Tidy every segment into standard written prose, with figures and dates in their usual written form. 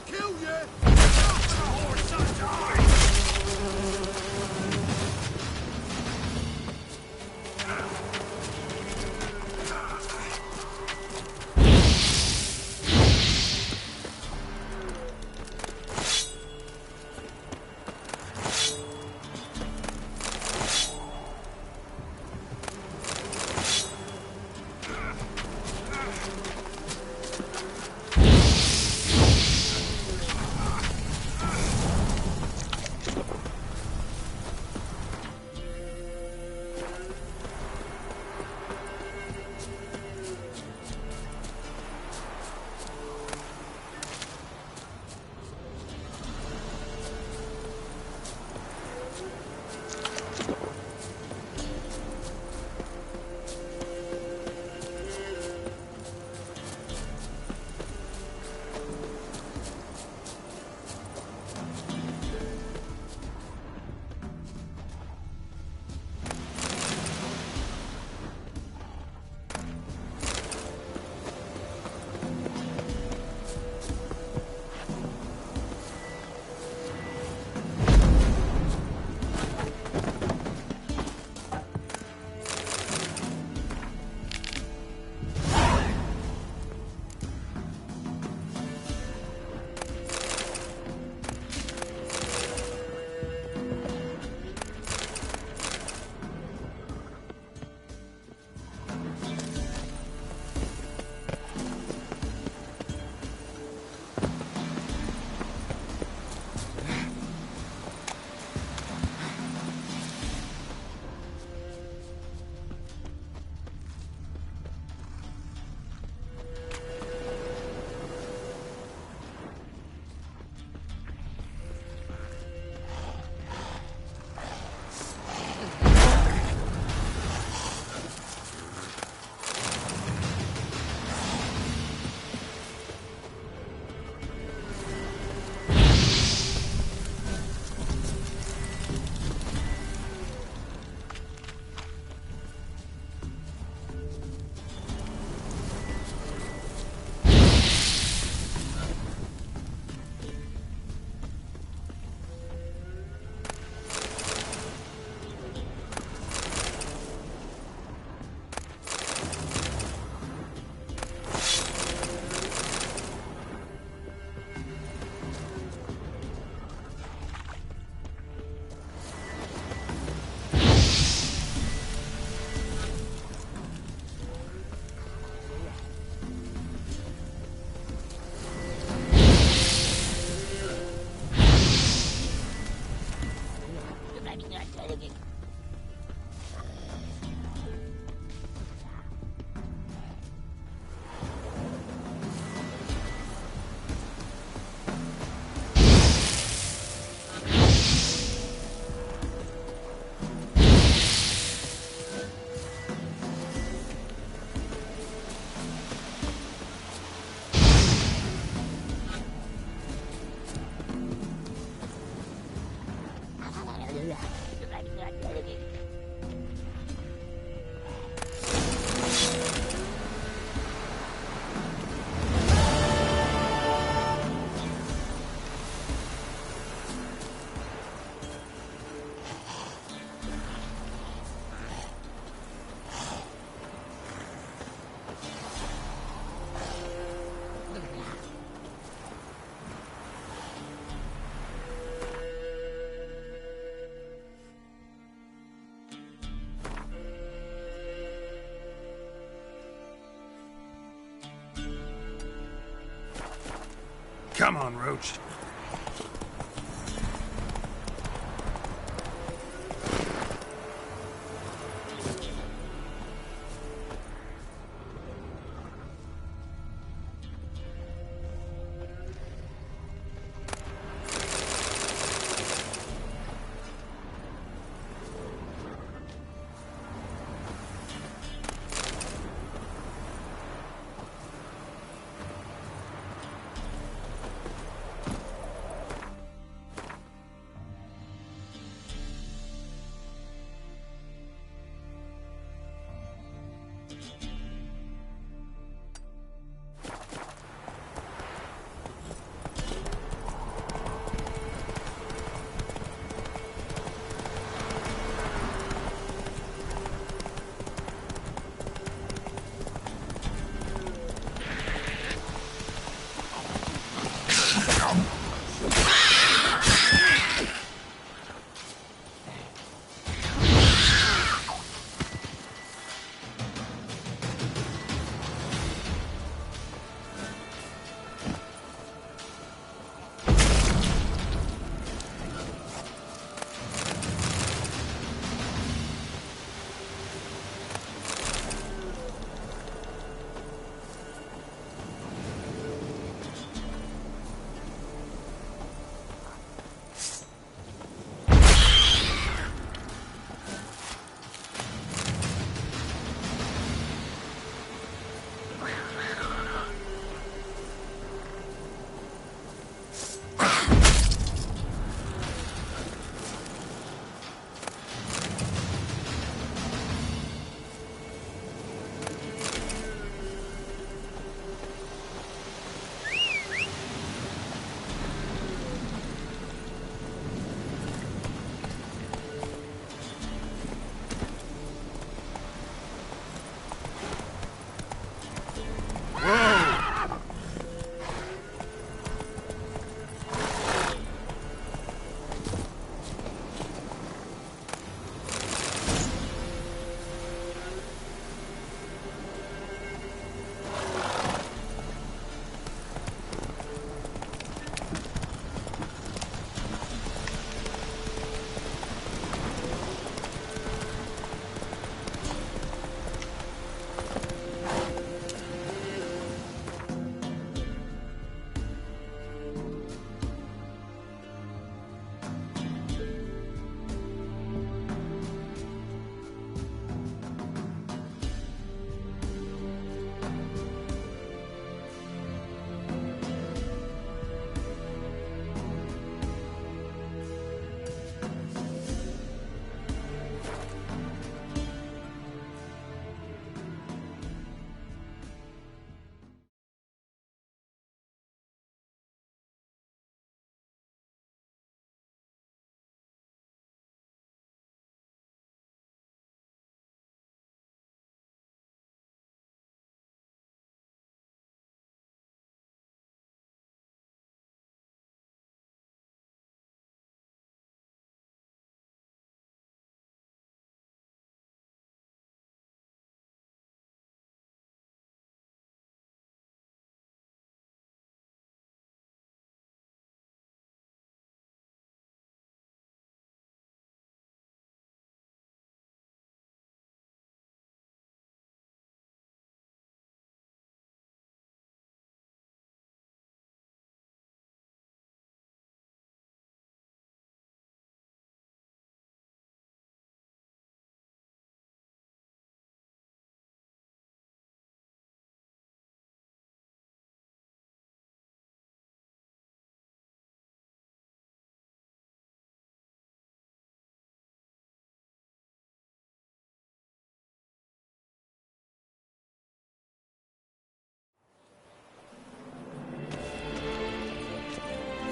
kill you! Stop the horse, die! Come on, Roach.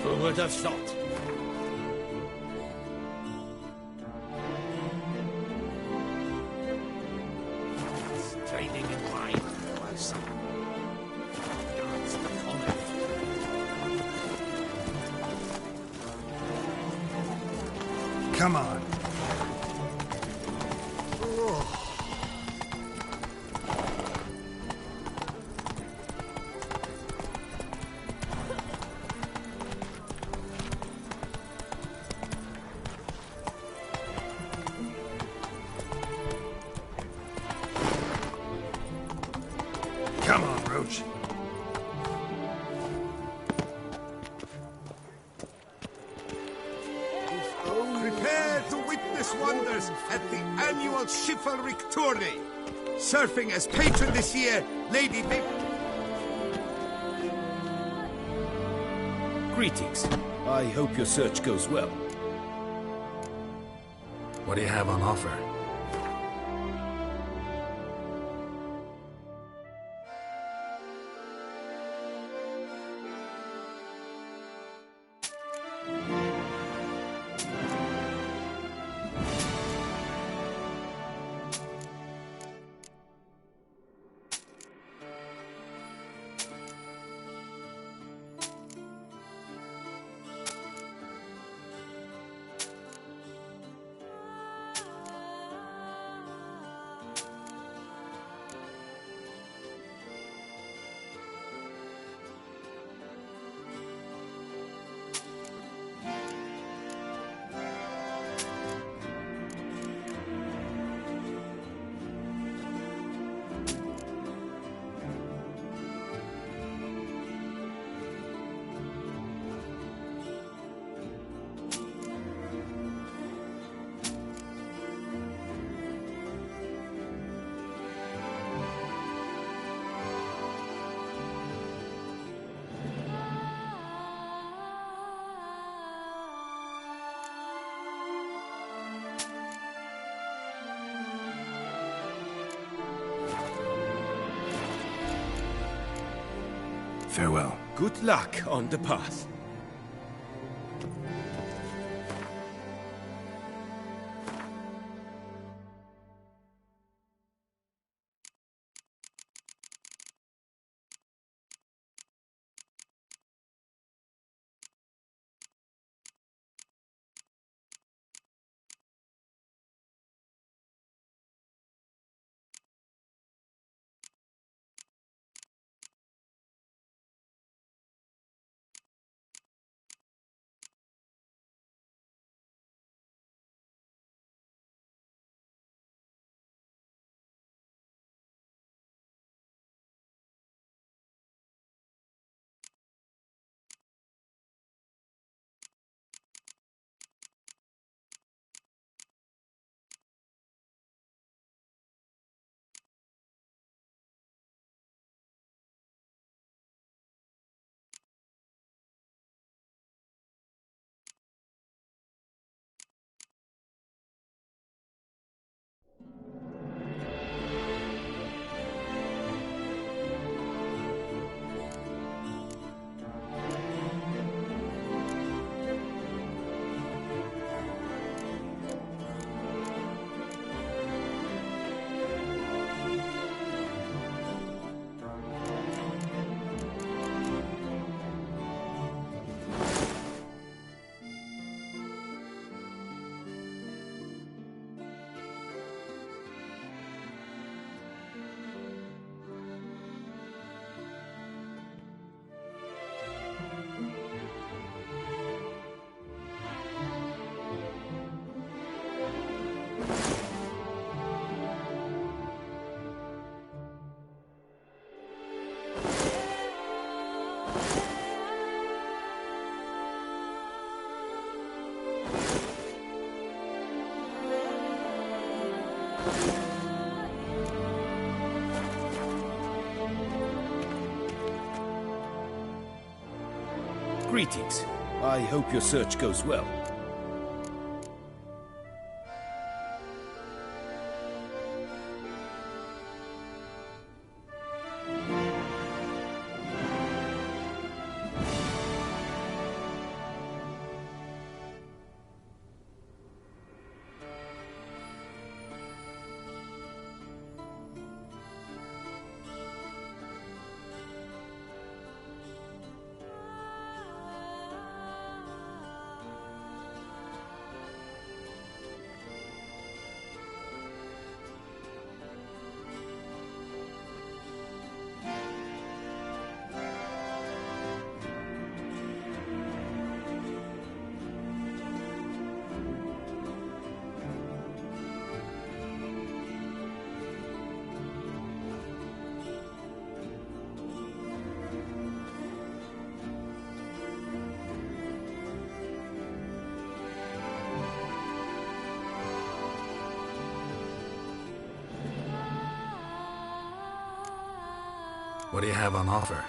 Who would have thought? Training in wine while some guards the college. Come on. Come on, Roach. Prepare to witness wonders at the annual Chivalric Tourney. Surfing as patron this year, Lady Vic. Greetings. I hope your search goes well. What do you have on offer? Farewell. Good luck on the path. Greetings. I hope your search goes well. What do you have on offer?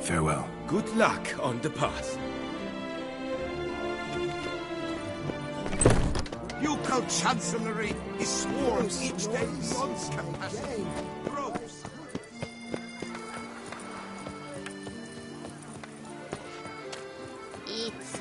Farewell. Good luck on the path. Ducal Chancellery is sworn each day beyond capacity. Gross. It's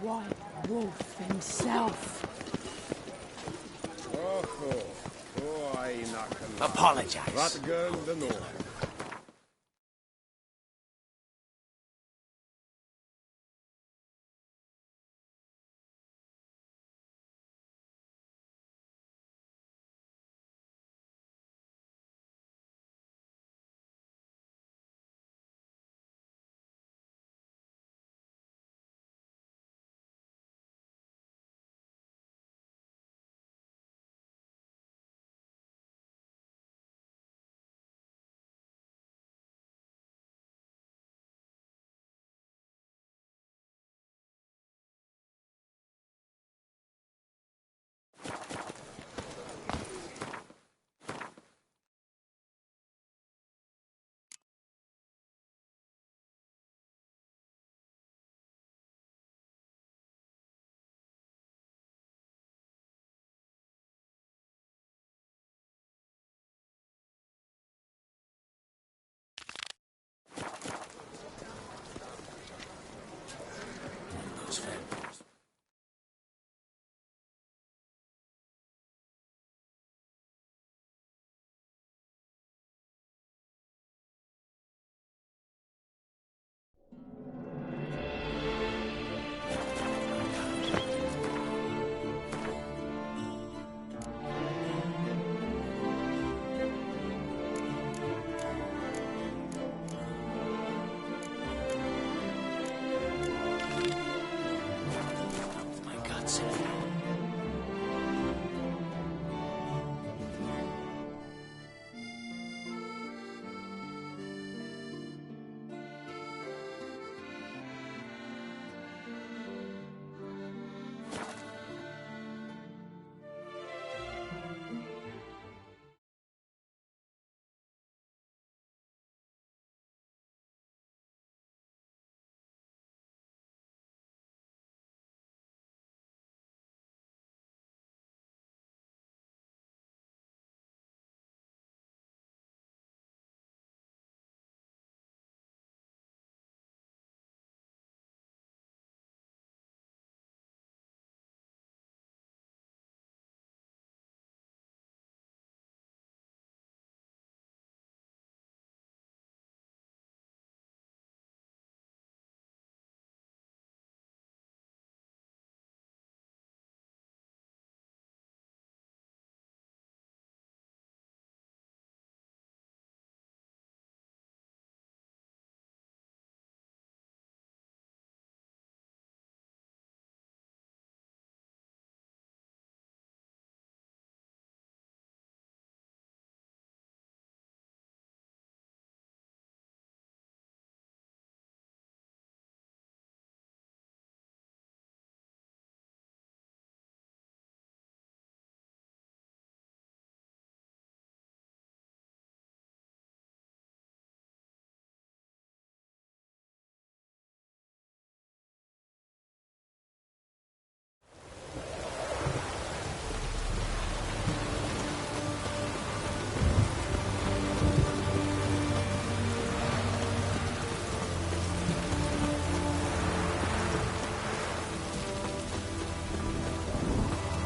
White Wolf himself. Apologize. Ratgirl the North.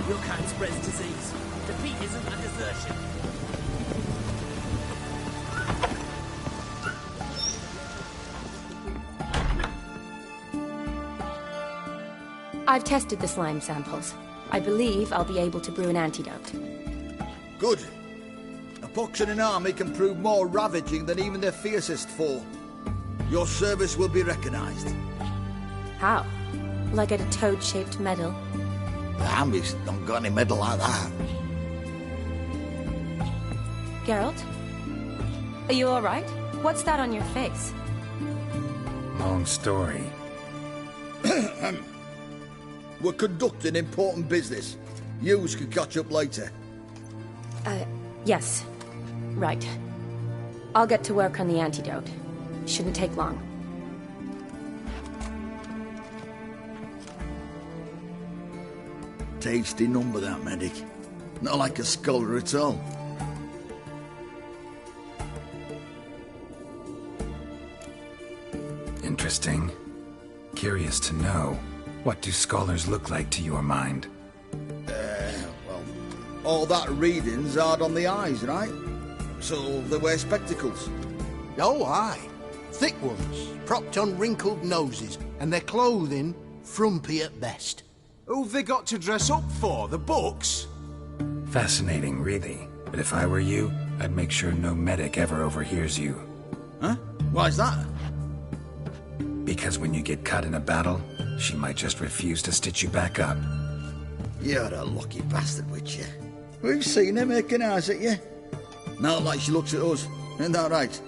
Your kind spreads disease. Defeat isn't a desertion. I've tested the slime samples. I believe I'll be able to brew an antidote. Good. A pox in an army can prove more ravaging than even their fiercest foe. Your service will be recognized. How? Will I get a toad-shaped medal? The army's don't got any medal like that. Geralt? Are you alright? What's that on your face? Long story. We're conducting important business. Yous can catch up later. Yes. Right. I'll get to work on the antidote. Shouldn't take long. Tasty number, that medic. Not like a scholar at all. Interesting. Curious to know, what do scholars look like to your mind? Well, all that reading's hard on the eyes, right? So they wear spectacles. Oh, aye. Thick ones, propped on wrinkled noses, and their clothing frumpy at best. Who've they got to dress up for? The books? Fascinating, really. But if I were you, I'd make sure no medic ever overhears you. Huh? Why's that? Because when you get cut in a battle, she might just refuse to stitch you back up. You're a lucky bastard, witch, you. We've seen her making eyes at you. Not like she looks at us. Ain't that right?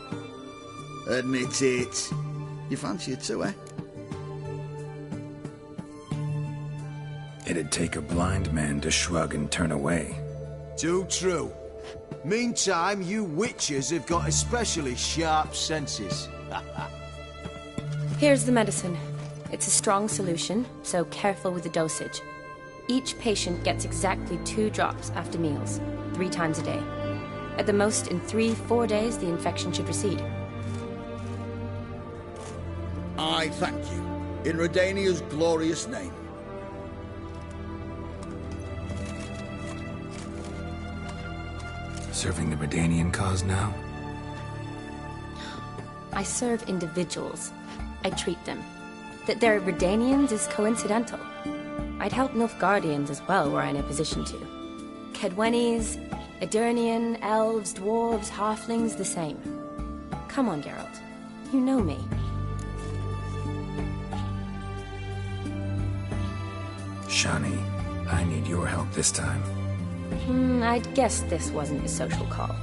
Admit it. You fancy it too, eh? It'd take a blind man to shrug and turn away. Too true. Meantime, you witches have got especially sharp senses. Here's the medicine. It's a strong solution, so careful with the dosage. Each patient gets exactly 2 drops after meals, 3 times a day. At the most, in 3-4 days, the infection should recede. I thank you. In Redania's glorious name. Serving the Redanian cause now? I serve individuals. I treat them. That they're Redanians is coincidental. I'd help Nilfgaardians as well were I in a position to. Kedwenis, Edirnian, elves, dwarves, halflings, the same. Come on, Geralt. You know me. Shani, I need your help this time. I'd guess this wasn't a social call.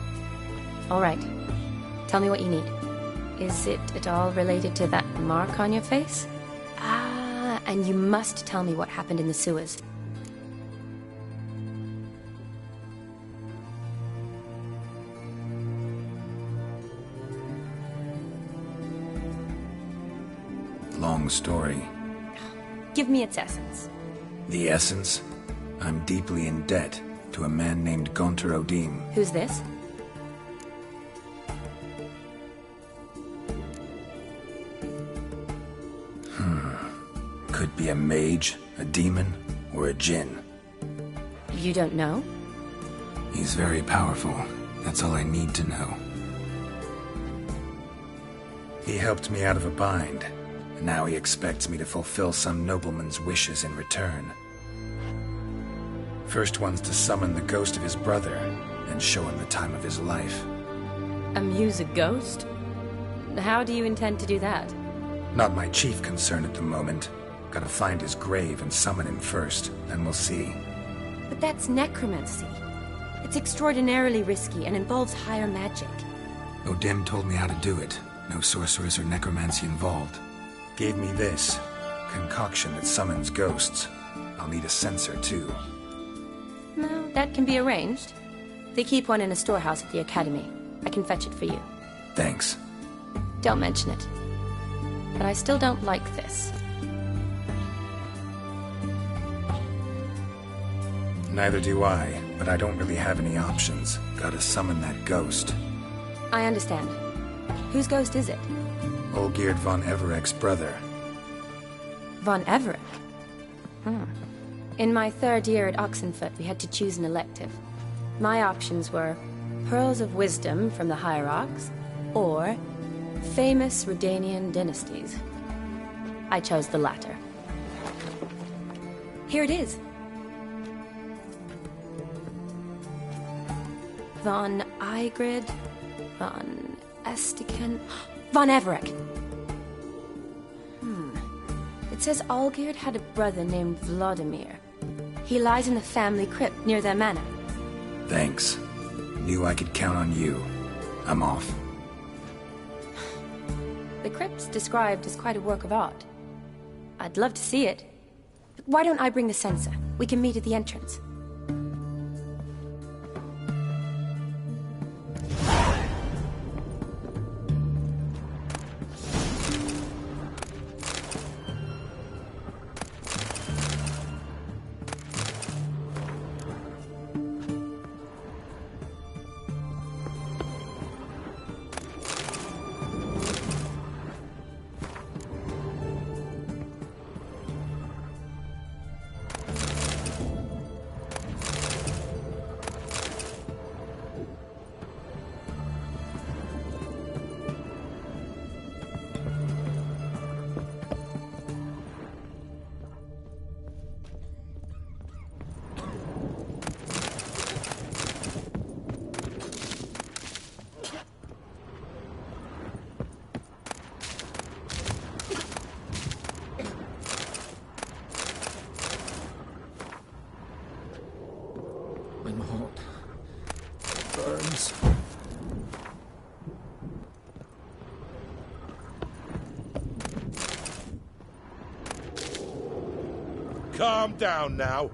All right. Tell me what you need. Is it at all related to that mark on your face? Ah, and you must tell me what happened in the sewers. Long story. Give me its essence. The essence? I'm deeply in debt to a man named Gonter Odim. Who's this? Could be a mage, a demon, or a djinn. You don't know? He's very powerful. That's all I need to know. He helped me out of a bind, and now he expects me to fulfill some nobleman's wishes in return. First one's to summon the ghost of his brother, and show him the time of his life. Amuse a ghost? How do you intend to do that? Not my chief concern at the moment. Gotta find his grave and summon him first, then we'll see. But that's necromancy. It's extraordinarily risky and involves higher magic. Odim told me how to do it. No sorceress or necromancy involved. Gave me this concoction that summons ghosts. I'll need a censer too. No, that can be arranged. They keep one in a storehouse at the academy. I can fetch it for you. Thanks. Don't mention it. But I still don't like this. Neither do I, but I don't really have any options. Gotta summon that ghost. I understand. Whose ghost is it? Olgierd von Everek's brother. Von Everek? In my third year at Oxenfoot, we had to choose an elective. My options were Pearls of Wisdom from the Hierarchs, or Famous Redanian Dynasties. I chose the latter. Here it is. Von Igrid, Von Estiken, Von Everec. It says Olgierd had a brother named Vladimir. He lies in the family crypt near their manor. Thanks. Knew I could count on you. I'm off. The crypt's described as quite a work of art. I'd love to see it. But why don't I bring the censer? We can meet at the entrance. I'm hot. Burns. Calm down now.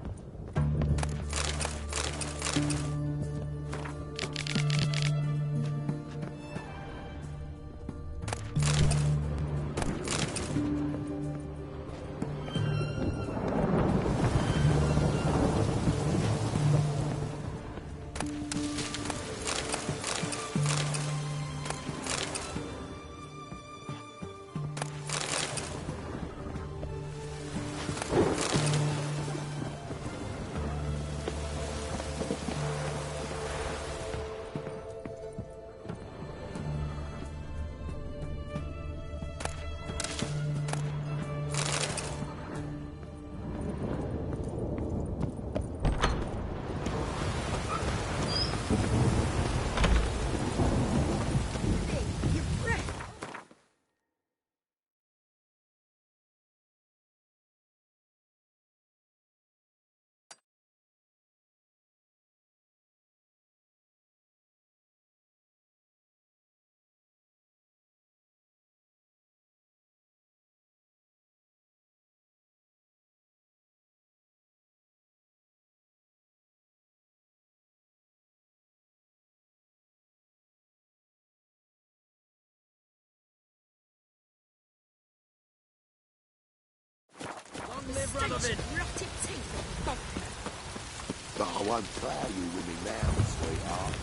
Long live Radovid! But I won't plough you with me now, sweetheart.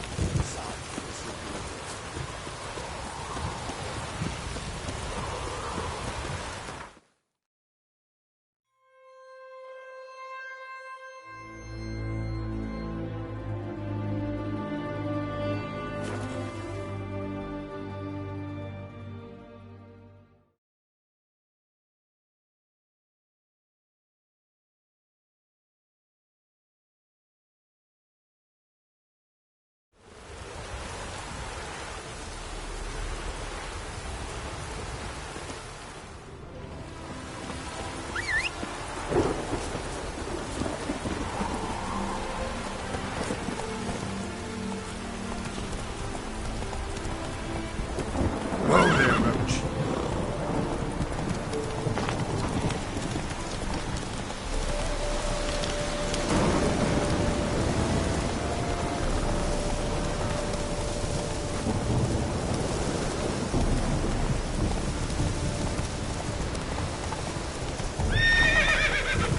Whoa there, Roach.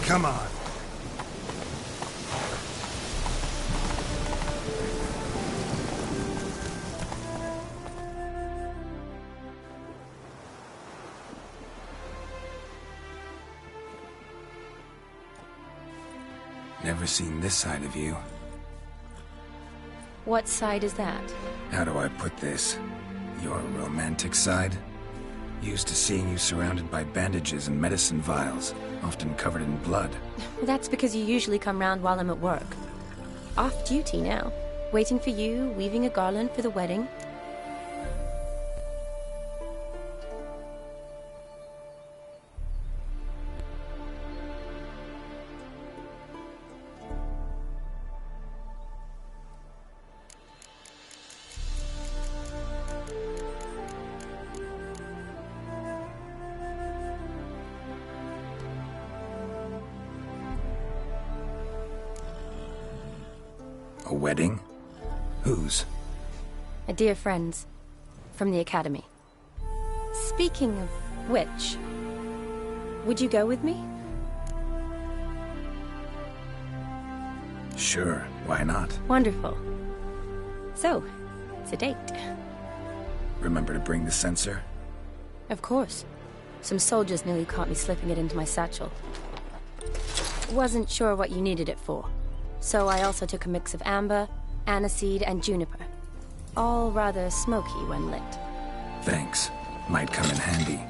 Come on. Never seen this side of you. What side is that? How do I put this? Your romantic side? Used to seeing you surrounded by bandages and medicine vials, often covered in blood. Well, that's because you usually come round while I'm at work. Off duty now. Waiting for you, weaving a garland for the wedding. A wedding? Whose? A dear friend's. From the Academy. Speaking of which, would you go with me? Sure, why not? Wonderful. So, it's a date. Remember to bring the censer? Of course. Some soldiers nearly caught me slipping it into my satchel. Wasn't sure what you needed it for. So I also took a mix of amber, aniseed, and juniper. All rather smoky when lit. Thanks. Might come in handy.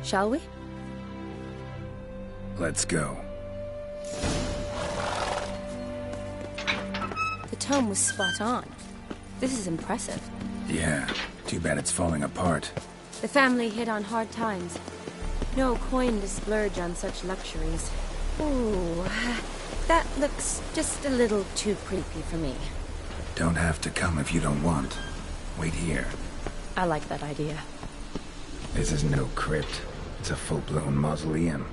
Shall we? Let's go. The tome was spot on. This is impressive. Yeah, too bad it's falling apart. The family hit on hard times. No coin to splurge on such luxuries. Ooh, that looks just a little too creepy for me. Don't have to come if you don't want. Wait here. I like that idea. This is no crypt. It's a full-blown mausoleum.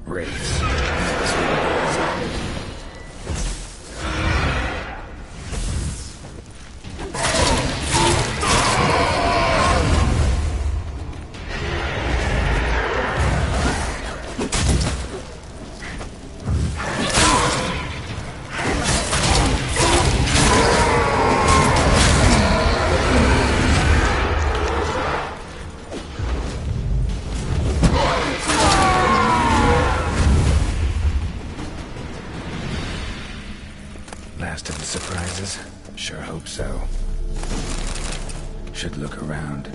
Race. Last of the surprises? Sure hope so. Should look around.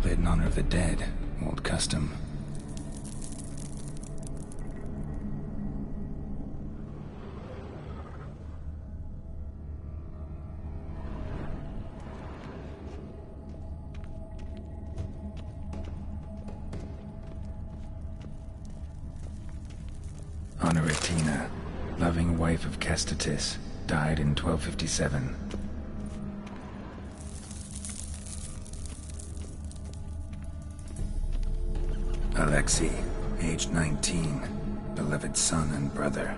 lit in honor of the dead. Old custom. Honoratina, loving wife of Kestatis, died in 1257. Alexei, age 19, beloved son and brother.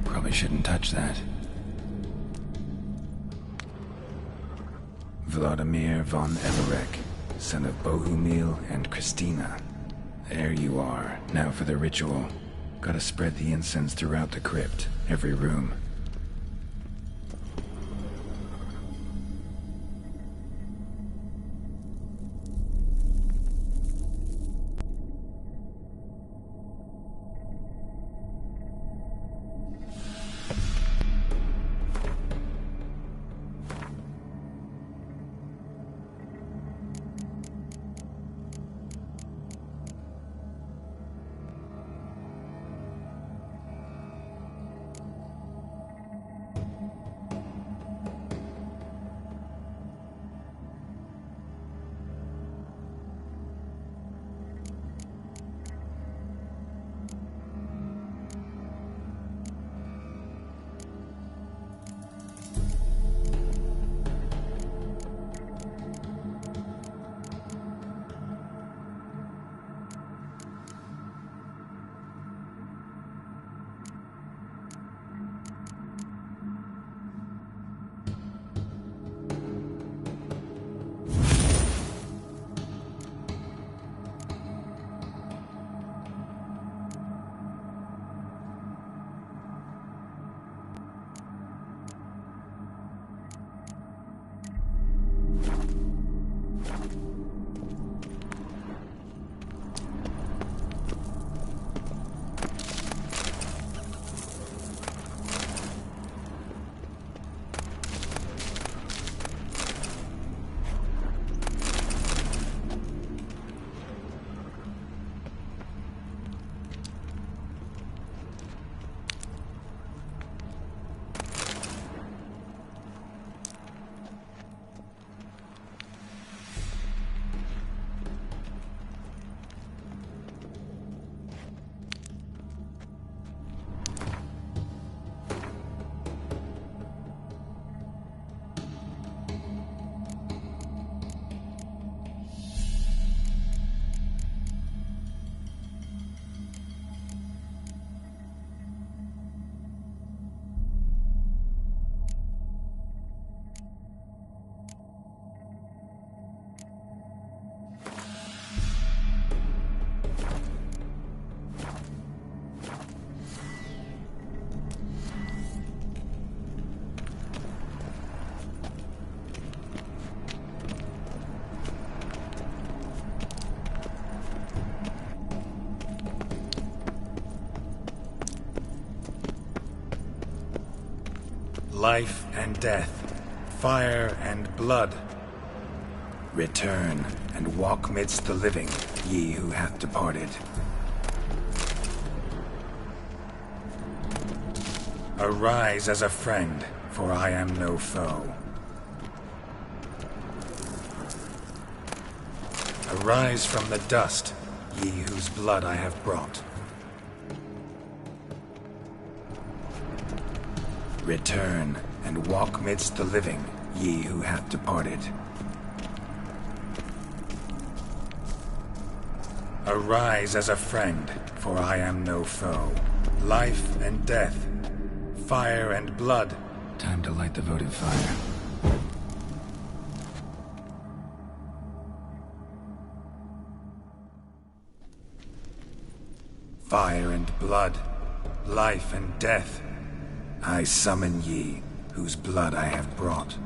Probably shouldn't touch that. Vladimir von Everek, son of Bohumil and Christina. There you are. Now for the ritual. Gotta spread the incense throughout the crypt, every room. life and death, fire and blood. Return and walk midst the living, ye who hath departed. Arise as a friend, for I am no foe. Arise from the dust, ye whose blood I have brought. Return and walk midst the living, ye who hath departed. Arise as a friend, for I am no foe. Life and death, fire and blood. Time to light the votive fire. Fire and blood, life and death. I summon ye, whose blood I have brought.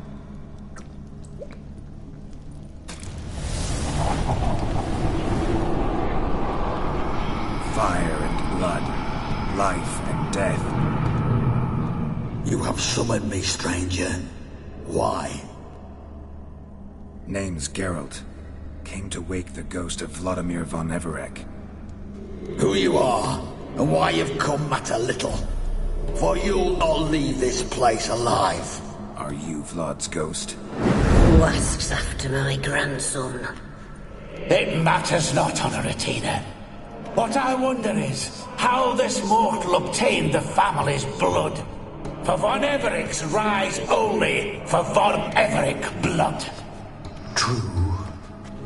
Fire and blood, life and death. You have summoned me, stranger. Why? Name's Geralt. Came to wake the ghost of Vladimir von Everec. Who you are, and why you've come matter little. For you'll not leave this place alive. Are you Vlad's ghost? Who asks after my grandson? It matters not, Honoratina. What I wonder is how this mortal obtained the family's blood. For von Everec's rise only for von Everec blood. True.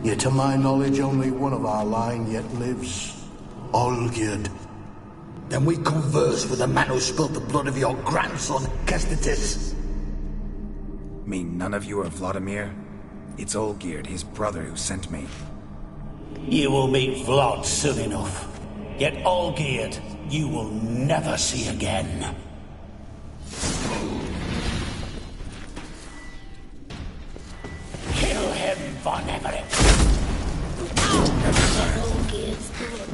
Yet to my knowledge, only one of our line yet lives. Olgierd. Then we converse with the man who spilled the blood of your grandson, Kestetis. Mean none of you are Vladimir? It's Olgierd, his brother, who sent me. You will meet Vlad soon enough. Yet Olgierd, you will never see again. Kill him, von Everec. Olgierd's blood.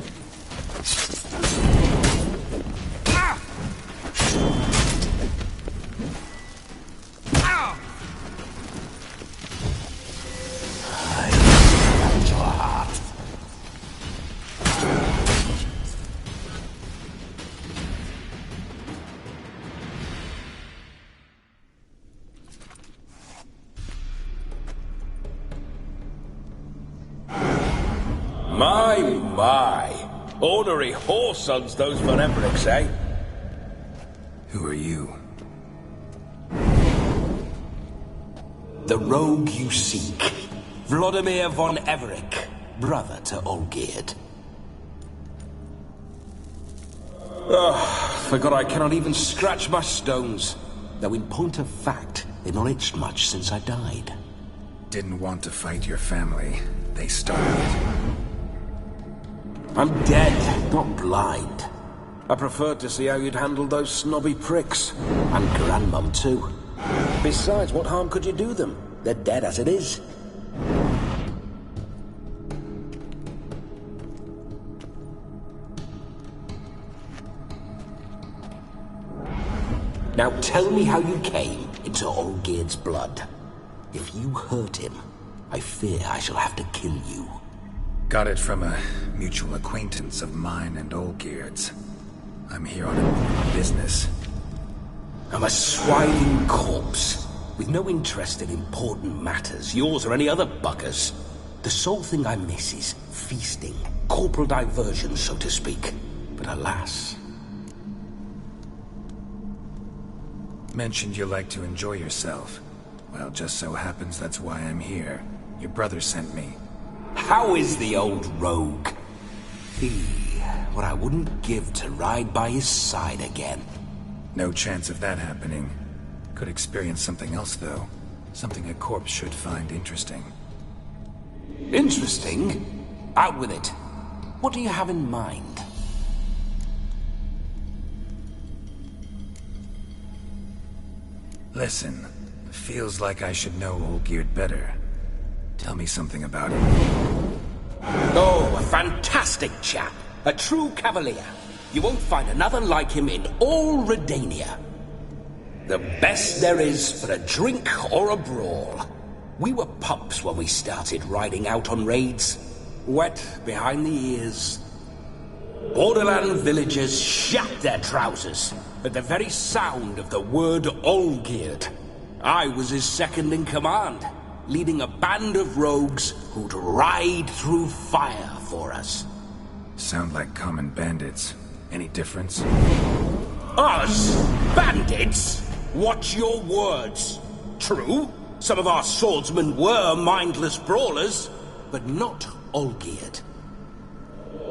My. Ornery whoresons those von Everecs, eh? Who are you? The rogue you seek. Vladimir von Everec, brother to Olgierd. Forgot I cannot even scratch my stones. Though in point of fact, they've not itched much since I died. Didn't want to fight your family. They started it. I'm dead, not blind. I preferred to see how you'd handle those snobby pricks. And Grandmum, too. Besides, what harm could you do them? They're dead as it is. Now tell me how you came into Olgierd's blood. If you hurt him, I fear I shall have to kill you. Got it from a mutual acquaintance of mine and Olgierd's. I'm here on important business. I'm a swiving corpse, with no interest in important matters, yours or any other buggers. The sole thing I miss is feasting, corporal diversion, so to speak. But alas... Mentioned you like to enjoy yourself. Well, just so happens that's why I'm here. Your brother sent me. How is the old rogue? What I wouldn't give to ride by his side again. No chance of that happening. Could experience something else, though. Something a corpse should find interesting. Interesting? Out with it. What do you have in mind? Listen, feels like I should know Olgierd better. Tell me something about him. Oh, a fantastic chap. A true cavalier. You won't find another like him in all Redania. The best there is for a drink or a brawl. We were pups when we started riding out on raids. Wet behind the ears. Borderland villagers shat their trousers at the very sound of the word Olgierd. I was his second in command, leading a band of rogues who'd ride through fire for us. Sound like common bandits. Any difference? Us? Bandits? Watch your words. True, some of our swordsmen were mindless brawlers, but not Olgierd.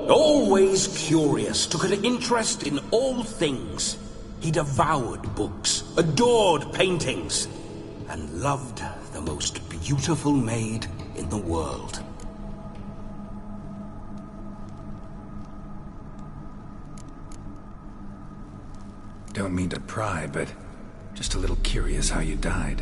Always curious, took an interest in all things. He devoured books, adored paintings, and loved the most beautiful maid in the world. Don't mean to pry, but just a little curious how you died.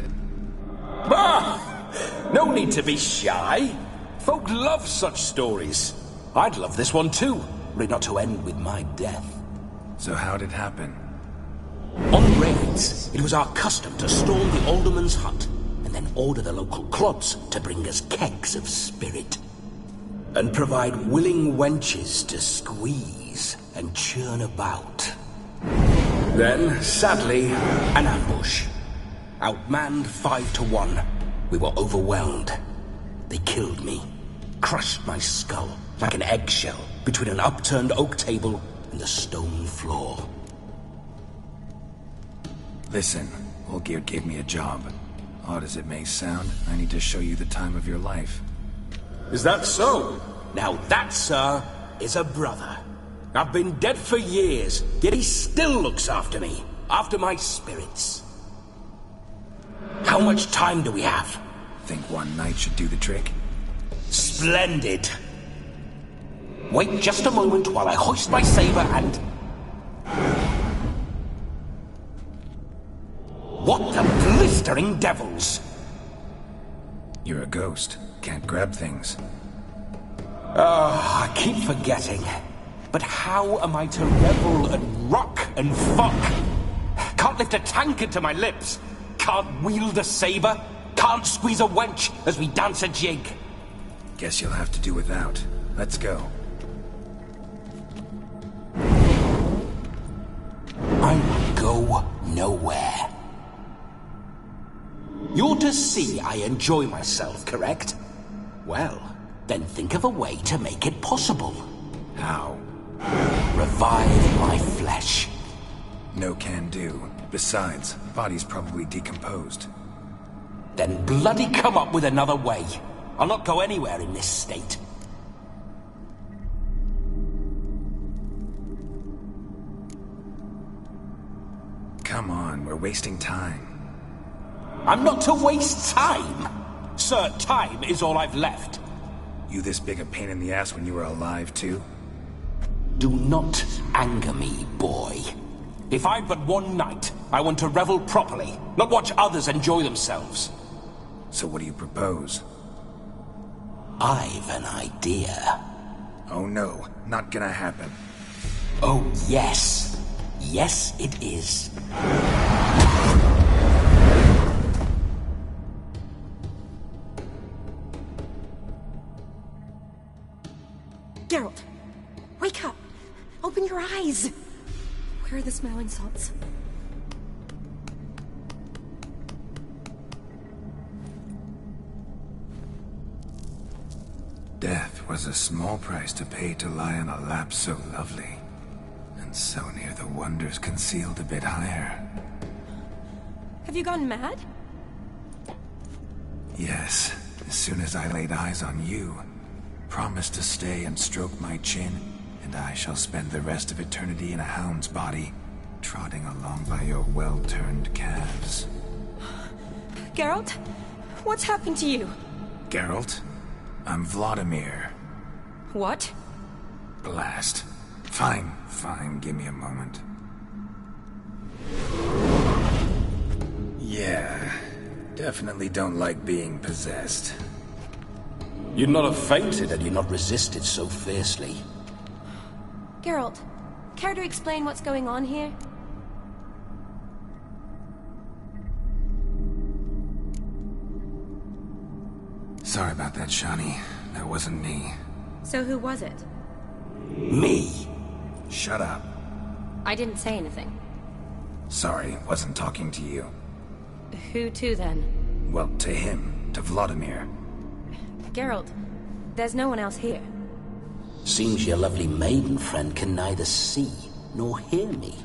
No need to be shy. Folk love such stories. I'd love this one too, were it not to end with my death. So how'd it happen? On raids, it was our custom to storm the alderman's hut, and then order the local clods to bring us kegs of spirit. And provide willing wenches to squeeze and churn about. Then, sadly, an ambush. Outmanned 5-1. We were overwhelmed. They killed me. Crushed my skull like an eggshell between an upturned oak table and the stone floor. Listen, Olgierd gave me a job. Odd as it may sound, I need to show you the time of your life. Is that so? Now that, sir, is a brother. I've been dead for years, yet he still looks after me, after my spirits. How much time do we have? Think one night should do the trick? Splendid. Wait just a moment while I hoist my saber and... What the blistering devils? You're a ghost. Can't grab things. I keep forgetting. But how am I to revel and rock and fuck? Can't lift a tankard to my lips. Can't wield a saber. Can't squeeze a wench as we dance a jig. Guess you'll have to do without. Let's go. I will go nowhere. You're to see I enjoy myself, correct? Well, then think of a way to make it possible. How? Revive my flesh. No can do. Besides, body's probably decomposed. Then bloody come up with another way. I'll not go anywhere in this state. Come on, we're wasting time. I'm not to waste time! Sir, time is all I've left. You this big a pain in the ass when you were alive, too? Do not anger me, boy. If I've but one night, I want to revel properly, not watch others enjoy themselves. So what do you propose? I've an idea. Oh no, not gonna happen. Oh yes. Yes, it is. Geralt, wake up! Open your eyes! Where are the smelling salts? Death was a small price to pay to lie on a lap so lovely, and so near the wonders concealed a bit higher. Have you gone mad? Yes, as soon as I laid eyes on you, promised to stay and stroke my chin, and I shall spend the rest of eternity in a hound's body, trotting along by your well-turned calves. Geralt, what's happened to you? Geralt? I'm Vladimir. What? Blast. Fine, give me a moment. Yeah, definitely don't like being possessed. You'd not have fainted had you not resisted so fiercely. Geralt, care to explain what's going on here? Sorry about that, Shani. That wasn't me. So who was it? Me. Shut up. I didn't say anything. Sorry, wasn't talking to you. Who to then? Well, to him. To Vladimir. Geralt, there's no one else here. Seems your lovely maiden friend can neither see nor hear me.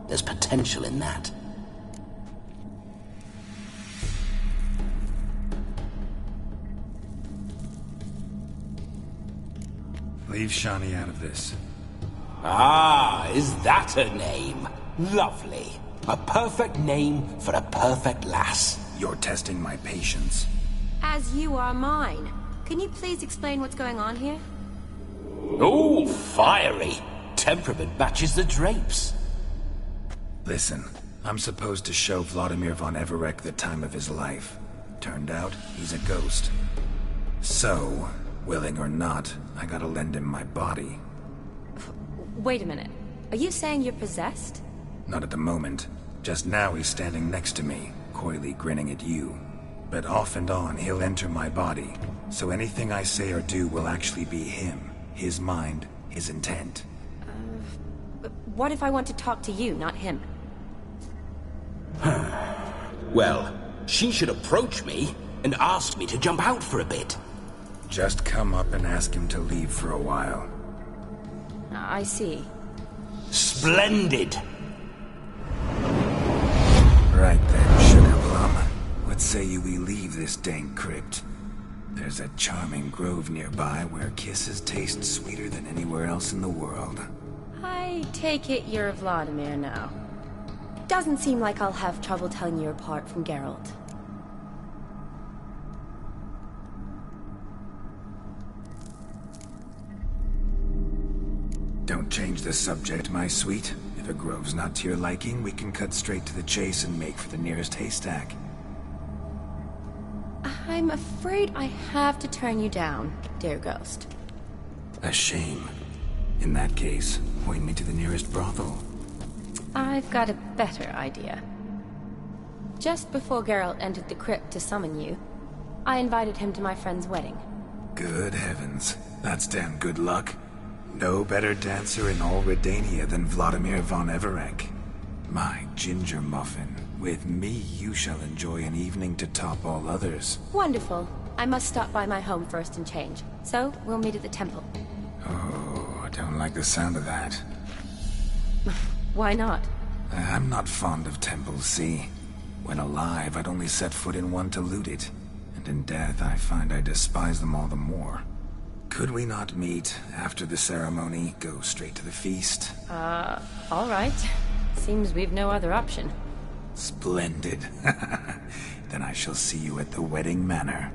There's potential in that. Leave Shani out of this. Ah, is that her name? Lovely. A perfect name for a perfect lass. You're testing my patience. As you are mine. Can you please explain what's going on here? Oh, fiery. Temperament matches the drapes. Listen, I'm supposed to show Vladimir von Everec the time of his life. Turned out, he's a ghost. So, willing or not, I gotta lend him my body. Wait a minute. Are you saying you're possessed? Not at the moment. Just now he's standing next to me, coyly grinning at you. But off and on, he'll enter my body. So anything I say or do will actually be him. His mind, his intent. What if I want to talk to you, not him? Well, she should approach me and ask me to jump out for a bit. Just come up and ask him to leave for a while. I see. Splendid! Right then, Sugar Plum. What say you we leave this dank crypt? There's a charming grove nearby where kisses taste sweeter than anywhere else in the world. I take it you're Vladimir now. Doesn't seem like I'll have trouble telling you apart from Geralt. Don't change the subject, my sweet. If a grove's not to your liking, we can cut straight to the chase and make for the nearest haystack. I'm afraid I have to turn you down, dear ghost. A shame. In that case, point me to the nearest brothel. I've got a better idea. Just before Geralt entered the crypt to summon you, I invited him to my friend's wedding. Good heavens. That's damn good luck. No better dancer in all Redania than Vladimir von Everec. My ginger muffin. With me, you shall enjoy an evening to top all others. Wonderful. I must stop by my home first and change. So, we'll meet at the temple. Oh, I don't like the sound of that. Why not? I'm not fond of temples, see? When alive, I'd only set foot in one to loot it. And in death, I find I despise them all the more. Could we not meet after the ceremony, go straight to the feast? All right. Seems we've no other option. Splendid. Then I shall see you at the wedding manor.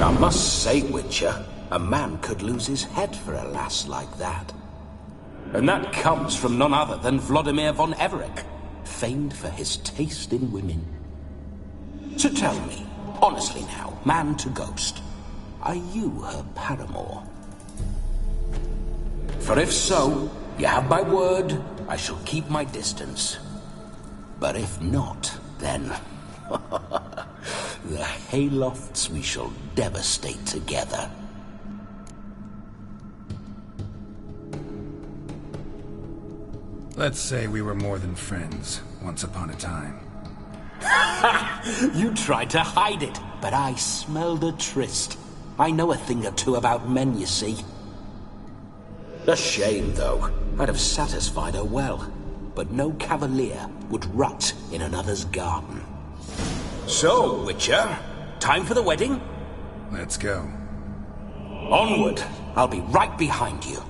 I must say, Witcher, a man could lose his head for a lass like that. And that comes from none other than Vladimir von Everec, famed for his taste in women. So tell me, honestly now, man to ghost, are you her paramour? For if so, you have my word, I shall keep my distance. But if not, then... the haylofts we shall devastate together. Let's say we were more than friends, once upon a time. You tried to hide it, but I smelled a tryst. I know a thing or two about men, you see. A shame, though. I'd have satisfied her well. But no cavalier would rot in another's garden. So, Witcher, time for the wedding? Let's go. Onward. I'll be right behind you.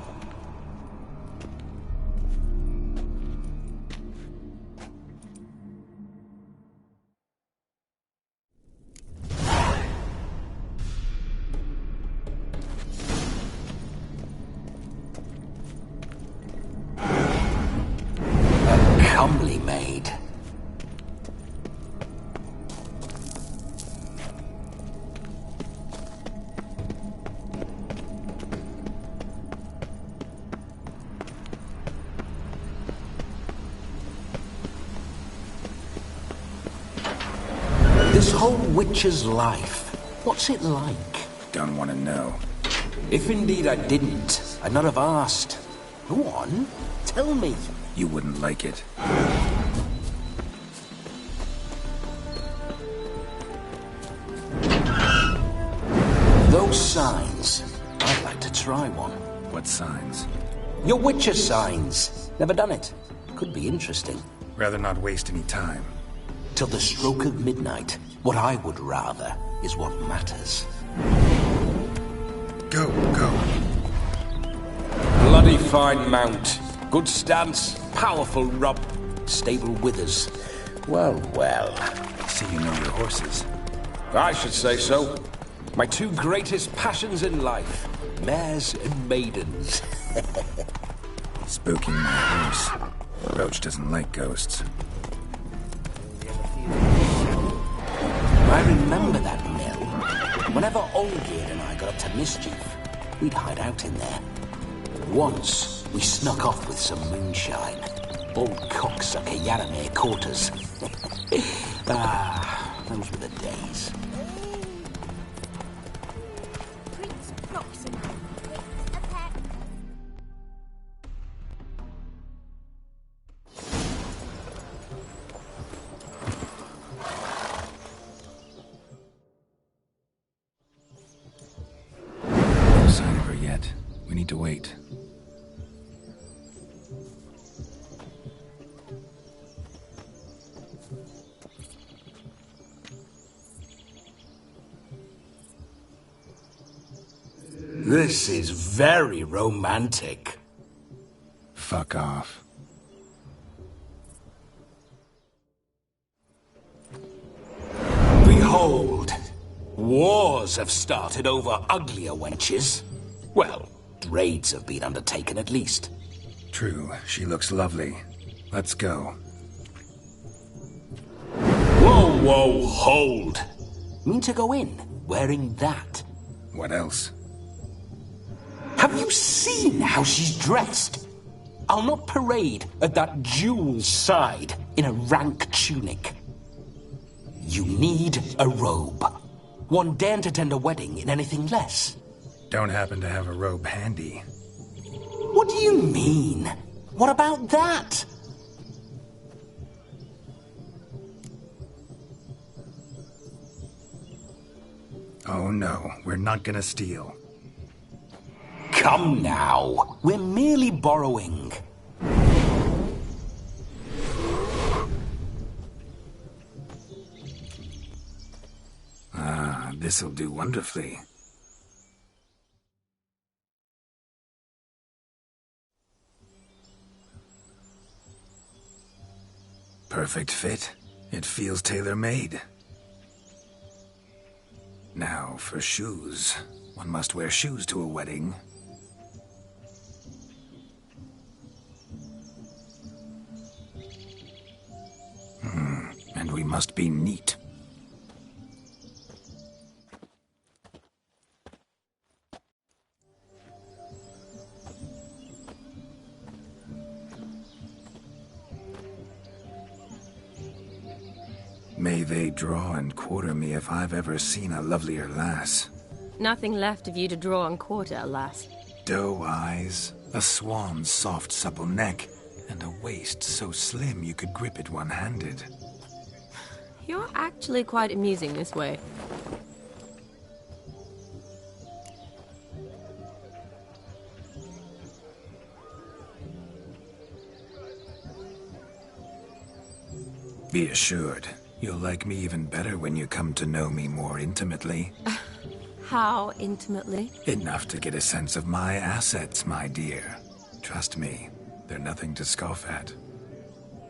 Comely maid. This whole witcher's life, what's it like? Don't want to know. If indeed I didn't, I'd not have asked. Go on, tell me. You wouldn't like it. Those signs, I'd like to try one. What signs? Your witcher signs. Never done it. Could be interesting. Rather not waste any time. Till the stroke of midnight, what I would rather is what matters. Go, go. Bloody fine mount. Good stance, powerful rub, stable withers. Well, well. See you know your horses. I should say so. My two greatest passions in life, mares and maidens. Spooking my horse. Roach doesn't like ghosts. I remember that mill. Whenever Olgierd and I got up to mischief, we'd hide out in there. Once, we snuck off with some moonshine. Old cocksucker Yaramir caught us. Those were the days. No sign of her yet. We need to wait. This is very romantic. Fuck off. Behold, wars have started over uglier wenches. Well, raids have been undertaken at least. True, she looks lovely. Let's go. Whoa, whoa, hold. Mean to go in, wearing that? What else? Have you seen how she's dressed? I'll not parade at that jewel's side in a rank tunic. You need a robe. One daren't attend a wedding in anything less. Don't happen to have a robe handy. What do you mean? What about that? Oh no, we're not gonna steal. Come now, we're merely borrowing. Ah, this'll do wonderfully. Perfect fit. It feels tailor-made. Now, for shoes. One must wear shoes to a wedding. And we must be neat. May they draw and quarter me if I've ever seen a lovelier lass. Nothing left of you to draw and quarter, alas. Doe eyes, a swan's soft supple neck, and a waist so slim you could grip it one-handed. You're actually quite amusing this way. Be assured, you'll like me even better when you come to know me more intimately. How intimately? Enough to get a sense of my assets, my dear. Trust me, they're nothing to scoff at.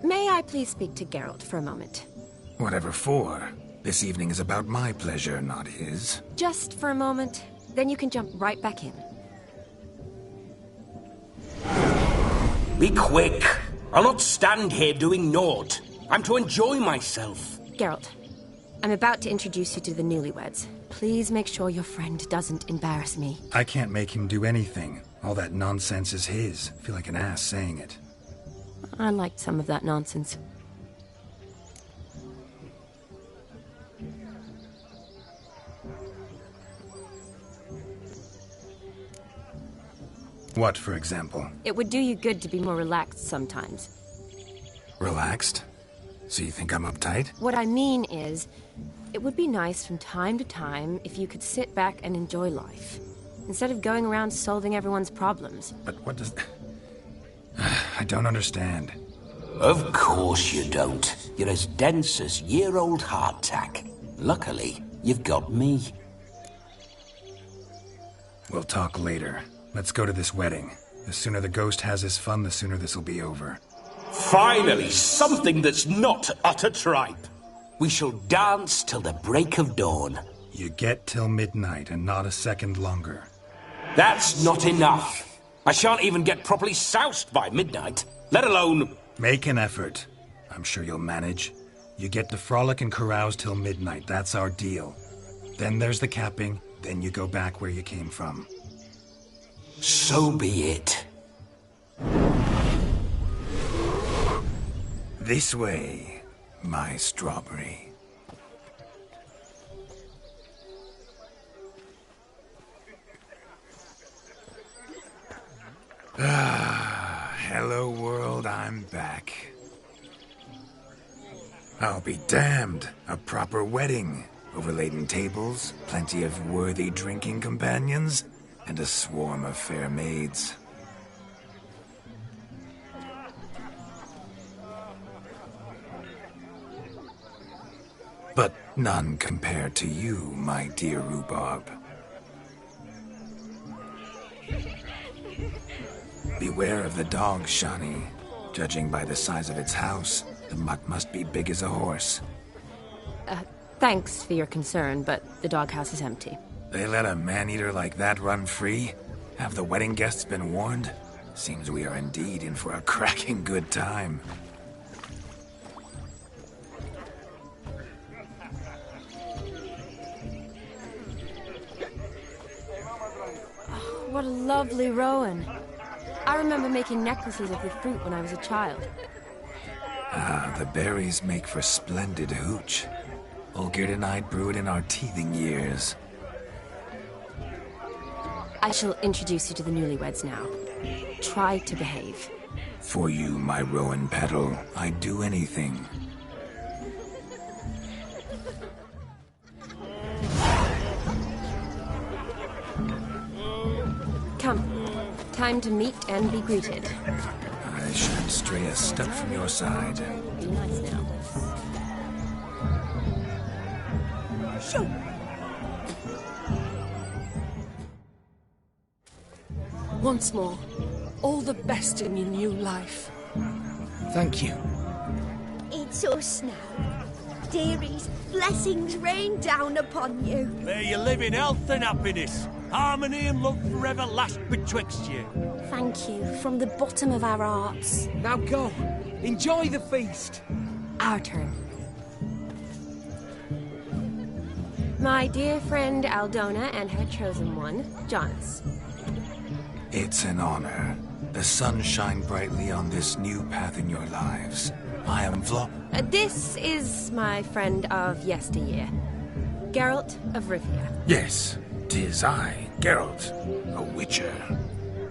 May I please speak to Geralt for a moment? Whatever for. This evening is about my pleasure, not his. Just for a moment, then you can jump right back in. Be quick. I'll not stand here doing naught. I'm to enjoy myself. Geralt, I'm about to introduce you to the newlyweds. Please make sure your friend doesn't embarrass me. I can't make him do anything. All that nonsense is his. Feel like an ass saying it. I liked some of that nonsense. What, for example? It would do you good to be more relaxed sometimes. Relaxed? So you think I'm uptight? What I mean is, it would be nice from time to time if you could sit back and enjoy life, instead of going around solving everyone's problems. But what does... I don't understand. Of course you don't. You're as dense as year-old hardtack. Luckily, you've got me. We'll talk later. Let's go to this wedding. The sooner the ghost has his fun, the sooner this'll be over. Finally, something that's not utter tripe. We shall dance till the break of dawn. You get till midnight and not a second longer. That's not enough. I shan't even get properly soused by midnight, let alone... Make an effort. I'm sure you'll manage. You get to frolic and carouse till midnight. That's our deal. Then there's the capping. Then you go back where you came from. So be it. This way, my strawberry. Hello world, I'm back. I'll be damned. A proper wedding. Overladen tables, plenty of worthy drinking companions, and a swarm of fair maids. But none compared to you, my dear Rhubarb. Beware of the dog, Shani. Judging by the size of its house, the mutt must be big as a horse. Thanks for your concern, but the doghouse is empty. They let a man-eater like that run free? Have the wedding guests been warned? Seems we are indeed in for a cracking good time. Oh, what a lovely rowan. I remember making necklaces of the fruit when I was a child. Ah, the berries make for splendid hooch. Olgerd and I brew it in our teething years. I shall introduce you to the newlyweds now. Try to behave. For you, my rowan petal, I'd do anything. Come. Time to meet and be greeted. I shan't stray a step from your side. Be nice now. Shoot! Once more, all the best in your new life. Thank you. It's us now. Dearies, blessings rain down upon you. May you live in health and happiness. Harmony and love forever last betwixt you. Thank you from the bottom of our hearts. Now go. Enjoy the feast. Our turn. My dear friend Aldona and her chosen one, Jonas. It's an honor. The sun shine brightly on this new path in your lives. I am This is my friend of yesteryear, Geralt of Rivia. Yes, 'tis I, Geralt, a witcher.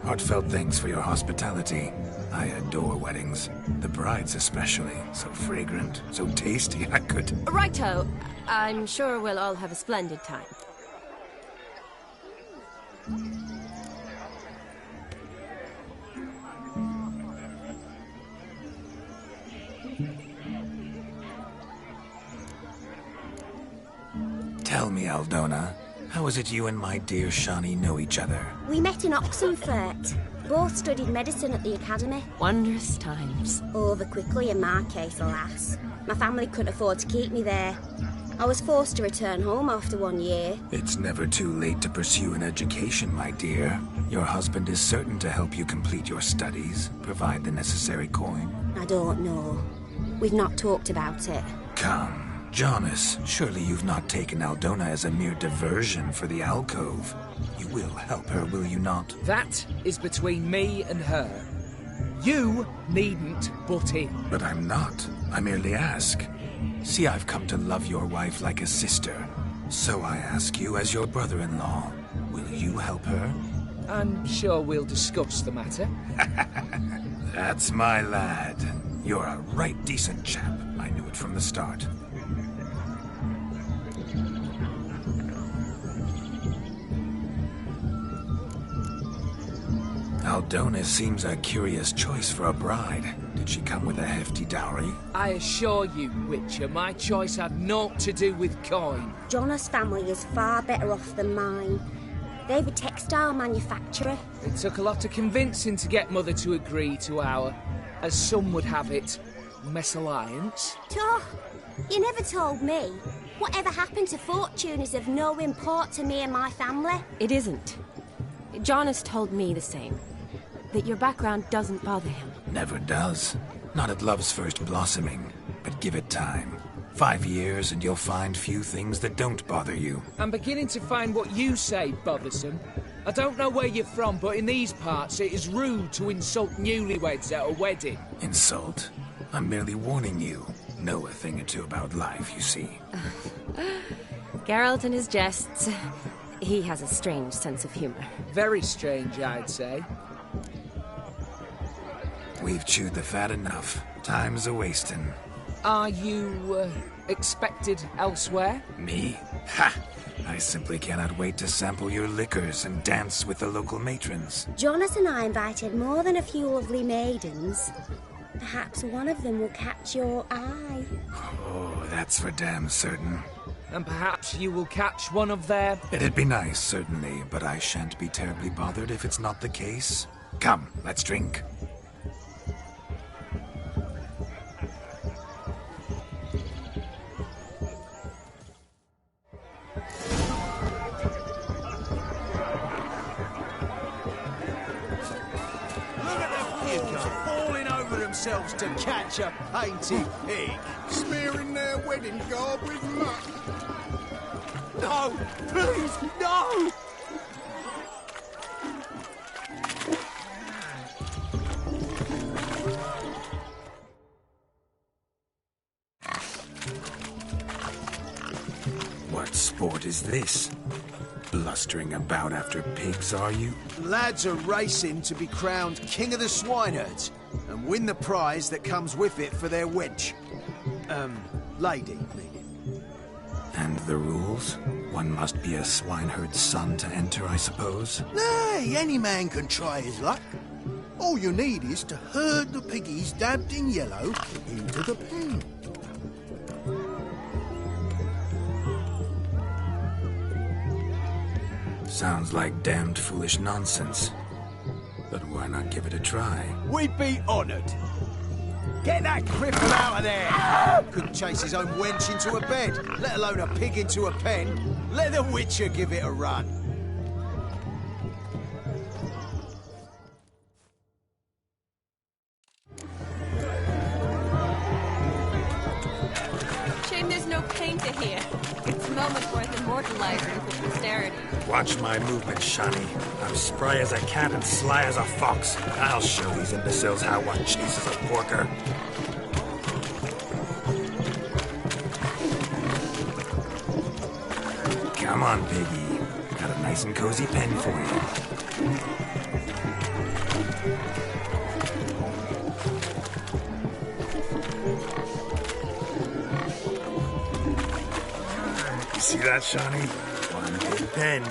Heartfelt thanks for your hospitality. I adore weddings. The brides especially. So fragrant, so tasty, I could... Righto. I'm sure we'll all have a splendid time. Tell me, Aldona, how is it you and my dear Shani know each other? We met in Oxenfurt. Both studied medicine at the academy. Wondrous times. Over quickly in my case, alas. My family couldn't afford to keep me there. I was forced to return home after 1 year. It's never too late to pursue an education, my dear. Your husband is certain to help you complete your studies, provide the necessary coin. I don't know. We've not talked about it. Come. Jonas, surely you've not taken Aldona as a mere diversion for the alcove. You will help her, will you not? That is between me and her. You needn't butt in. But I'm not. I merely ask. See, I've come to love your wife like a sister. So I ask you as your brother-in-law, will you help her? I'm sure we'll discuss the matter. That's my lad. You're a right decent chap. I knew it from the start. Aldona seems a curious choice for a bride. Did she come with a hefty dowry? I assure you, Witcher, my choice had naught to do with coin. Jonas' family is far better off than mine. They're a textile manufacturer. It took a lot of convincing to get Mother to agree to our, as some would have it, mesalliance. Tuh, you never told me. Whatever happened to fortune is of no import to me and my family. It isn't. Jonas told me the same. That your background doesn't bother him. Never does. Not at love's first blossoming. But give it time. 5 years and you'll find few things that don't bother you. I'm beginning to find what you say bothersome. I don't know where you're from, but in these parts it is rude to insult newlyweds at a wedding. Insult? I'm merely warning you. Know a thing or two about life, you see. Geralt and his jests. He has a strange sense of humor. Very strange, I'd say. We've chewed the fat enough. Time's a-wasting. Are you, expected elsewhere? Me? Ha! I simply cannot wait to sample your liquors and dance with the local matrons. Jonas and I invited more than a few lovely maidens. Perhaps one of them will catch your eye. Oh, that's for damn certain. And perhaps you will catch one of their... It'd be nice, certainly, but I shan't be terribly bothered if it's not the case. Come, let's drink. Themselves to catch a painted pig. Smearing their wedding garb with muck. No! Please, no! What sport is this? Blustering about after pigs, are you? Lads are racing to be crowned King of the Swineherds and win the prize that comes with it for their wench. Lady, meaning. And the rules? One must be a swineherd's son to enter, I suppose? Nay, any man can try his luck. All you need is to herd the piggies dabbed in yellow into the pen. Sounds like damned foolish nonsense. But why not give it a try? We'd be honoured. Get that cripple out of there! Couldn't chase his own wench into a bed, let alone a pig into a pen. Let the Witcher give it a run. Shame there's no painter here. It's a moment worth immortalizing for posterity. Watch my movements, Shani. I'm spry as a cat and sly as a fox. I'll show these imbeciles how one chases a porker. Come on, piggy. Got a nice and cozy pen for you. You see that, Shani? One big pen.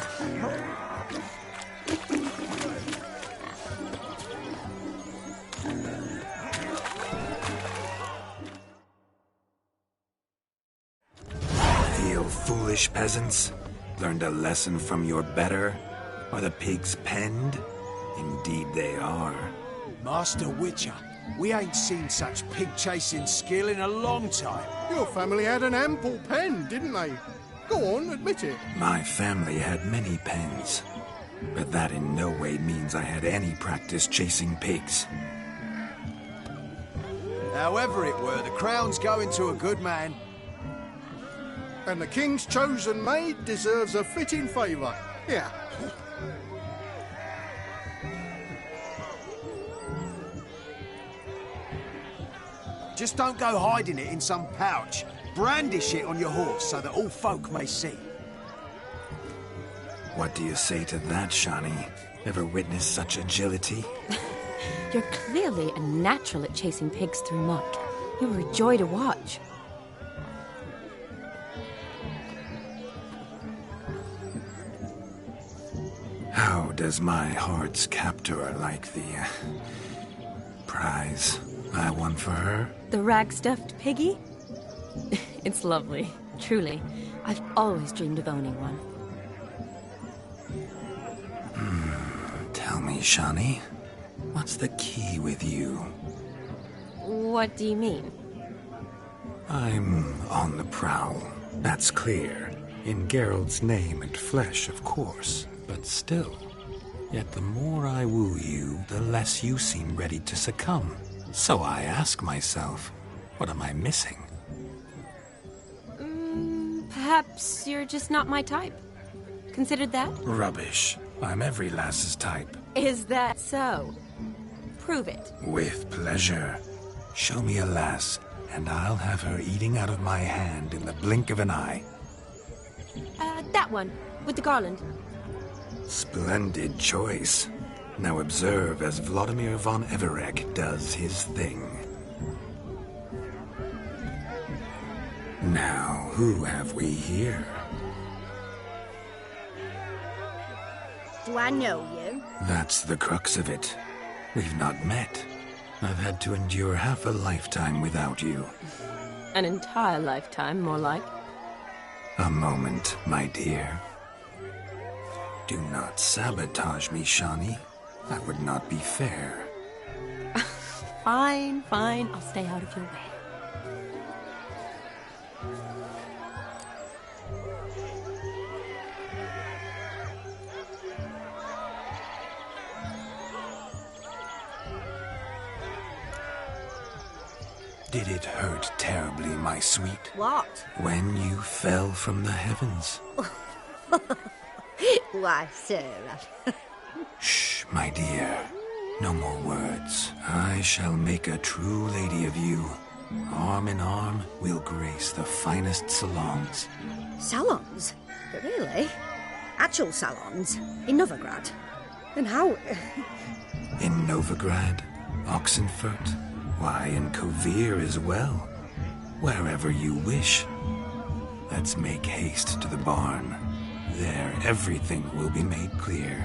Feel foolish, peasants? Learned a lesson from your better? Are the pigs penned? Indeed they are. Master Witcher, we ain't seen such pig-chasing skill in a long time. Your family had an ample pen, didn't they? Go on, admit it. My family had many pens, but that in no way means I had any practice chasing pigs. However it were, the crown's going to a good man. And the king's chosen maid deserves a fitting favour. Yeah. Just don't go hiding it in some pouch. Brandish it on your horse so that all folk may see. What do you say to that, Shani? Ever witnessed such agility? You're clearly a natural at chasing pigs through muck. You were a joy to watch. How does my heart's captor like the prize I won for her? The rag-stuffed piggy? It's lovely, truly. I've always dreamed of owning one. Tell me, Shani, what's the key with you? What do you mean? I'm on the prowl. That's clear. In Geralt's name and flesh, of course. But still. Yet the more I woo you, the less you seem ready to succumb. So I ask myself, what am I missing? Perhaps you're just not my type. Considered that? Rubbish. I'm every lass's type. Is that so? Prove it. With pleasure. Show me a lass, and I'll have her eating out of my hand in the blink of an eye. That one, with the garland. Splendid choice. Now observe as Vladimir von Everec does his thing. Now, who have we here? Do I know you? That's the crux of it. We've not met. I've had to endure half a lifetime without you. An entire lifetime, more like. A moment, my dear. Do not sabotage me, Shani. That would not be fair. Fine, fine. I'll stay out of your way. Did it hurt terribly, my sweet? What? When you fell from the heavens. Why, Sarah. Shh, my dear. No more words. I shall make a true lady of you. Arm in arm, we'll grace the finest salons. Salons? Really? Actual salons? In Novigrad? And how... In Novigrad, Oxenfurt, why, in Kovir as well. Wherever you wish. Let's make haste to the barn. There, everything will be made clear.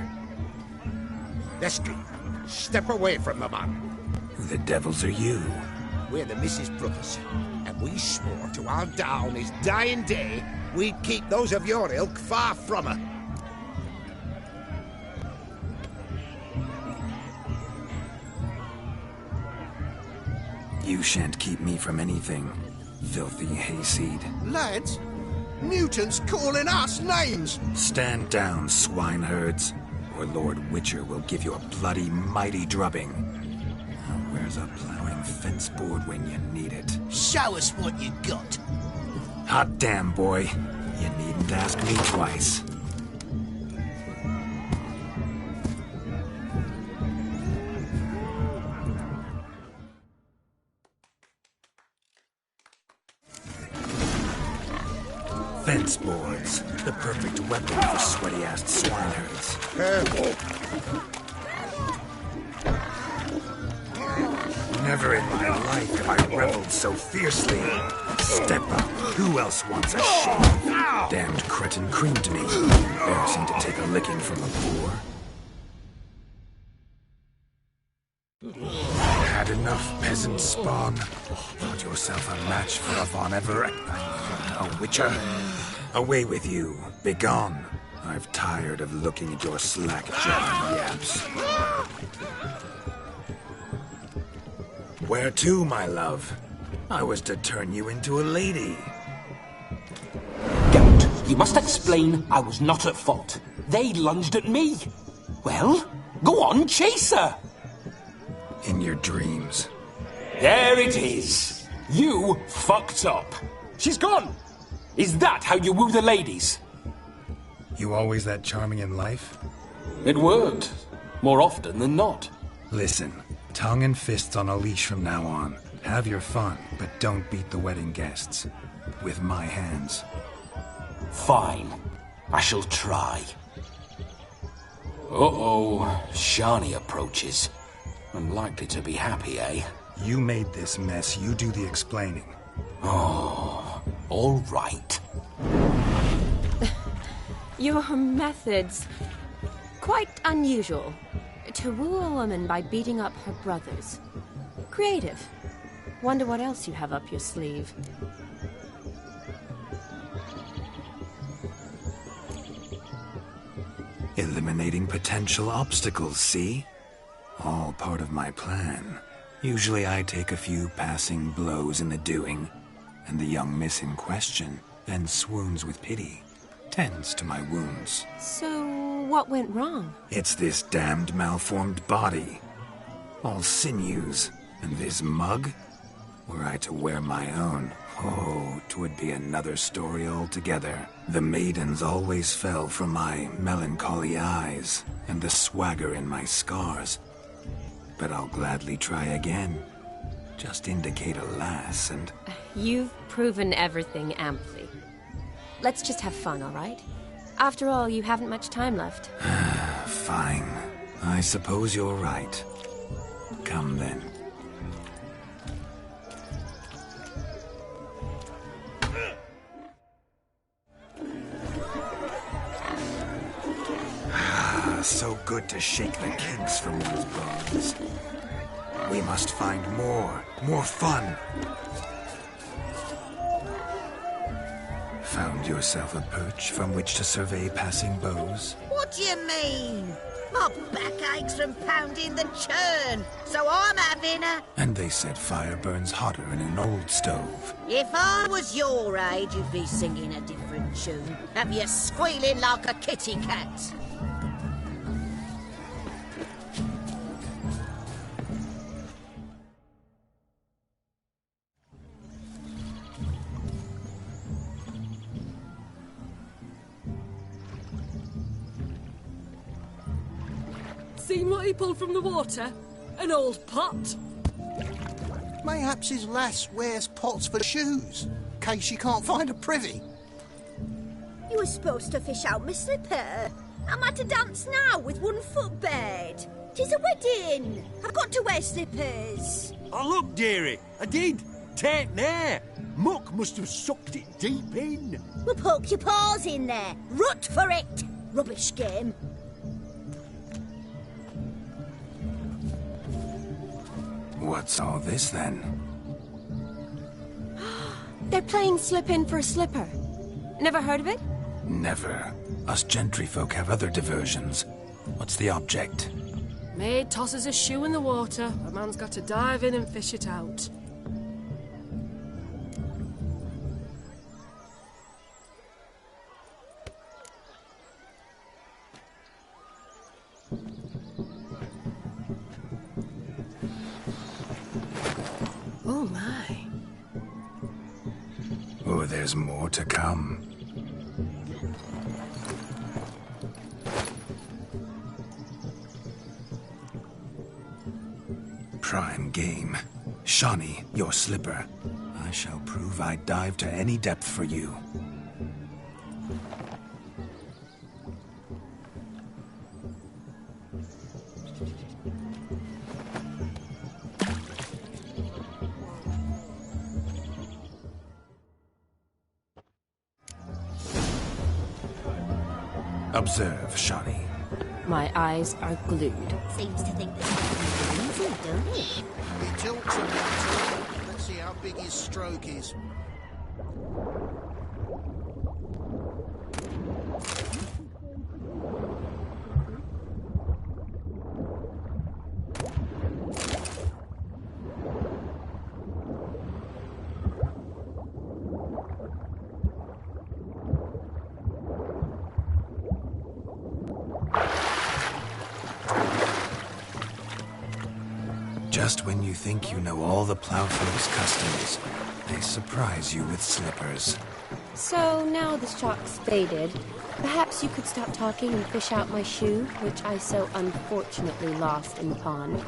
Destry, step away from the man. Who the devils are you? We're the Mrs. Brothers, and we swore to our down his dying day we'd keep those of your ilk far from her. You shan't keep me from anything, filthy hayseed. Lads, Newton's calling us names! Stand down, swineherds, or Lord Witcher will give you a bloody mighty drubbing. Now, where's a plowing fence board when you need it? Show us what you got. Hot damn, boy. You needn't ask me twice. Fence boards, the perfect weapon for sweaty-assed swineherds. Never in my life have I reveled so fiercely. Step up. Who else wants a shave? Damned cretin creamed me. Embarrassing to take a licking from a boor. Had enough, peasant spawn. Found yourself a match for a Von Everett. A Witcher. Away with you. Begone. I've tired of looking at your slack-jawed yaps. Where to, my love? I was to turn you into a lady. Geralt, you must explain I was not at fault. They lunged at me. Well, go on, chase her. In your dreams. There it is. You fucked up. She's gone. Is that how you woo the ladies? You always that charming in life? It worked. More often than not. Listen, tongue and fists on a leash from now on. Have your fun, but don't beat the wedding guests. With my hands. Fine. I shall try. Uh-oh. Shani approaches. Unlikely to be happy, eh? You made this mess. You do the explaining. Oh, all right. Your methods... quite unusual. To woo a woman by beating up her brothers. Creative. Wonder what else you have up your sleeve. Eliminating potential obstacles, see? All part of my plan. Usually I take a few passing blows in the doing, and the young miss in question then swoons with pity, tends to my wounds. So, what went wrong? It's this damned malformed body. All sinews, and this mug? Were I to wear my own, oh, 'twould be another story altogether. The maidens always fell from my melancholy eyes, and the swagger in my scars. But I'll gladly try again. Just indicate a lass, and... You've proven everything amply. Let's just have fun, all right? After all, you haven't much time left. Fine. I suppose you're right. Come then. So good to shake the kinks from one's bones. We must find more fun. Found yourself a perch from which to survey passing beaux? What do you mean? My back aches from pounding the churn, so I'm having a... And they said fire burns hotter in an old stove. If I was your age, you'd be singing a different tune. Have you squealing like a kitty cat? Seen what he pulled from the water? An old pot? Mayhaps his lass wears pots for shoes, in case she can't find a privy. You were supposed to fish out my slipper. I'm at a dance now with one foot bared. 'Tis a wedding. I've got to wear slippers. Oh, look, dearie, I did. Take there. Muck must have sucked it deep in. Well, poke your paws in there. Rut for it. Rubbish game. What's all this, then? They're playing slip in for a slipper. Never heard of it? Never. Us gentry folk have other diversions. What's the object? Maid tosses a shoe in the water. A man's got to dive in and fish it out. Oh, my. Oh, there's more to come. Prime game. Shani, your slipper. I shall prove I'd dive to any depth for you. Observe, Shani. My eyes are glued. Seems to think this is easy, don't it? He tilts a bit. Let's see how big his stroke is. Just when you think you know all the plowfolk's customs, they surprise you with slippers. So now the shock's faded. Perhaps you could stop talking and fish out my shoe, which I so unfortunately lost in the pond.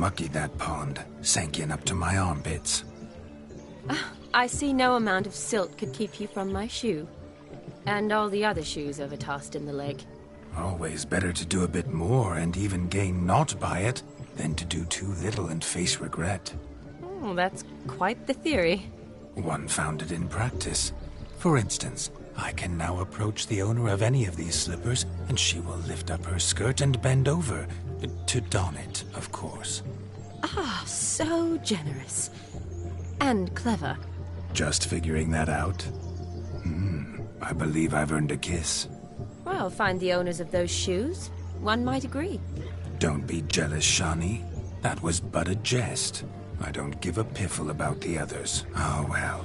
mucky, that pond. Sank in up to my armpits. I see no amount of silt could keep you from my shoe. And all the other shoes overtossed in the lake. Always better to do a bit more and even gain naught by it than to do too little and face regret. Oh, that's quite the theory. One founded in practice. For instance, I can now approach the owner of any of these slippers, and she will lift up her skirt and bend over. To don it, of course. Ah, so generous. And clever. Just figuring that out? I believe I've earned a kiss. Well, find the owners of those shoes. One might agree. Don't be jealous, Shani. That was but a jest. I don't give a piffle about the others. Oh, well.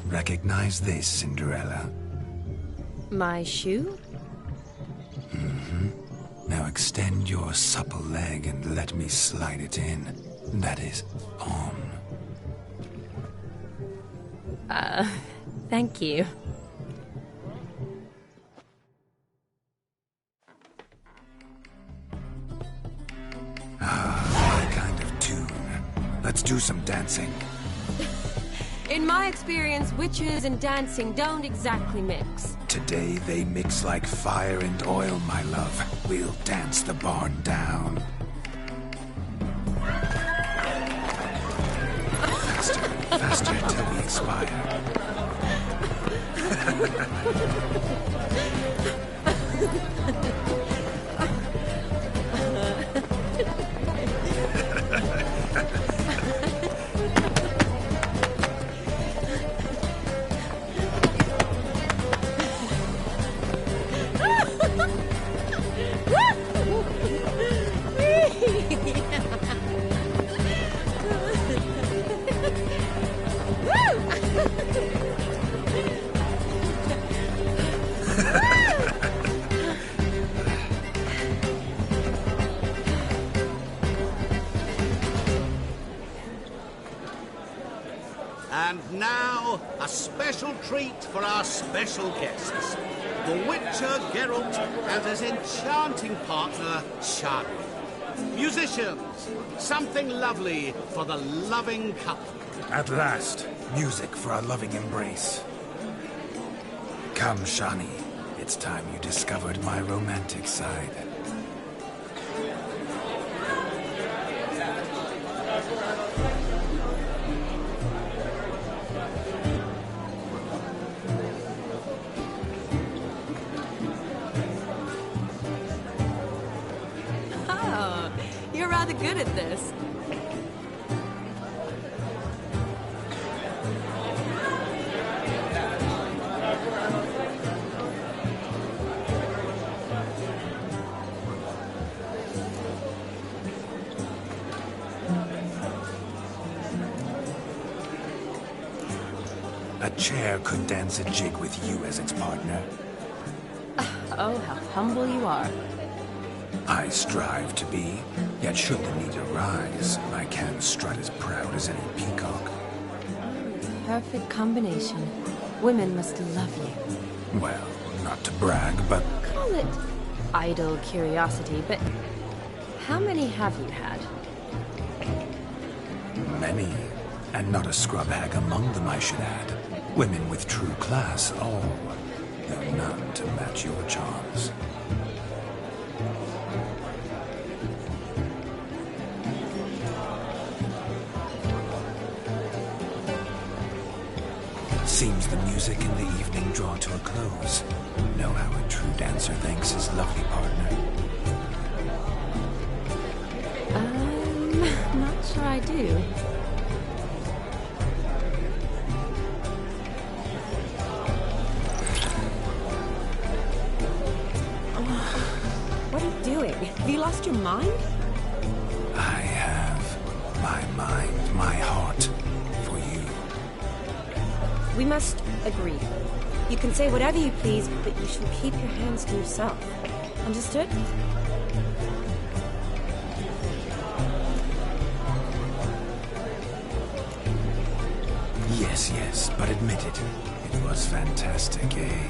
Recognize this, Cinderella. My shoe? Now extend your supple leg and let me slide it in. That is, on. Thank you. My kind of tune. Let's do some dancing. In my experience, witches and dancing don't exactly mix. Today they mix like fire and oil, my love. We'll dance the barn down. Faster, faster till we expire. And now, a special treat for our special guests. The Witcher Geralt and his enchanting partner, Shani. Musicians, something lovely for the loving couple. At last, music for a loving embrace. Come, Shani. It's time you discovered my romantic side. Oh, you're rather good at this. A chair could dance a jig with you as its partner. Oh, how humble you are. I strive to be, yet should the need arise, I can strut as proud as any peacock. Perfect combination. Women must love you. Well, not to brag, but... Call it idle curiosity, but how many have you had? Many. And not a scrub hag among them, I should add. Women with true class, all. Though none to match your charms. Seems the music in the evening draw to a close. Know how a true dancer thanks his lovely partner. Not sure I do. What are you doing? Have you lost your mind? I have my mind, my heart, for you. We must agree. You can say whatever you please, but you shall keep your hands to yourself. Understood? Yes, but admit it. It was fantastic, eh?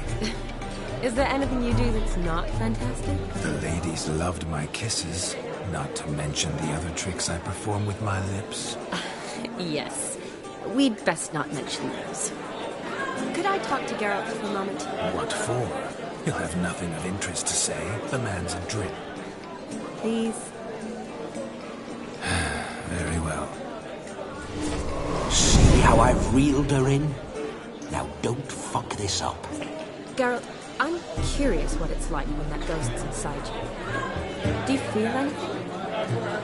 Is there anything you do that's not fantastic? The ladies loved my kisses. Not to mention the other tricks I perform with my lips. Yes. We'd best not mention those. Could I talk to Geralt for a moment? What for? He'll have nothing of interest to say. The man's adrift. Please? Very well. See how I've reeled her in? Now don't fuck this up. Geralt, I'm curious what it's like when that ghost's inside you. Do you feel anything?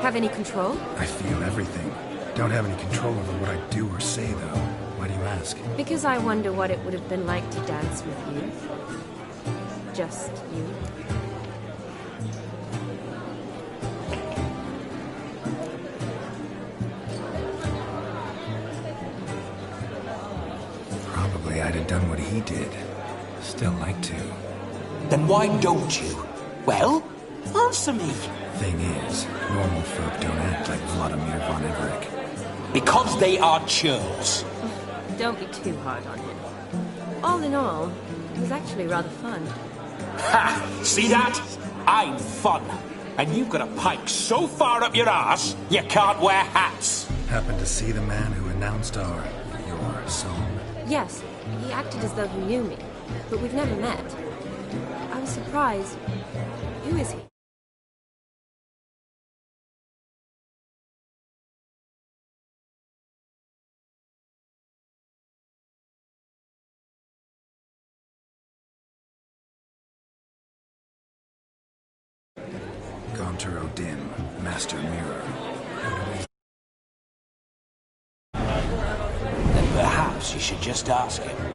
Have any control? I feel everything. Don't have any control over what I do or say, though. Why do you ask? Because I wonder what it would have been like to dance with you. Just you. Probably I'd have done what he did. Still like to. Then why don't you? Well, answer me. Thing is, normal folk don't act like Vladimir von Everec. Because they are churls. Don't be too hard on him. All in all, it was actually rather fun. Ha! See that? I'm fun. And you've got a pike so far up your arse, you can't wear hats. Happened to see the man who announced your song? Yes, he acted as though he knew me, but we've never met. I was surprised. Who is he? Gaunter Odin, Master Mirror. Then perhaps you should just ask him.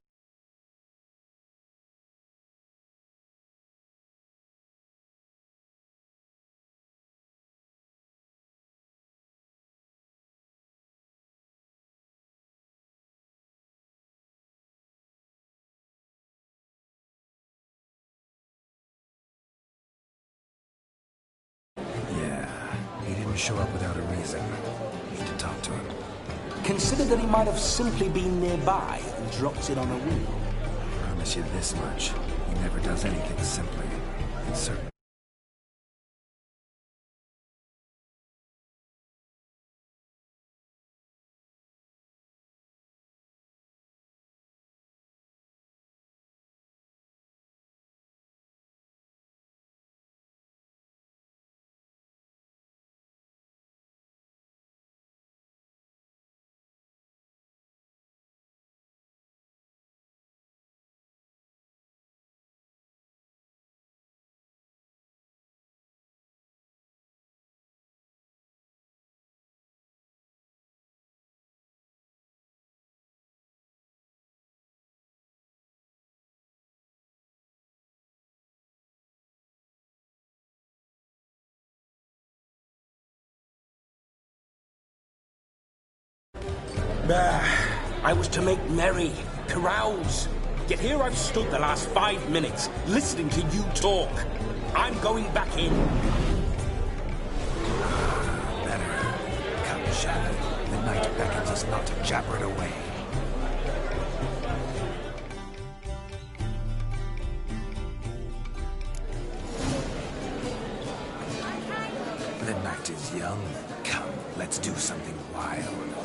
Show up without a reason. Need to talk to him. Consider that he might have simply been nearby and dropped it on a wheel. I promise you this much. He never does anything simply. It's certain. I was to make merry, carouse. Yet here I've stood the last 5 minutes, listening to you talk. I'm going back in. Better. Come, Shadow. The night beckons us not to jabber it away. The night is young. Come, let's do something wild.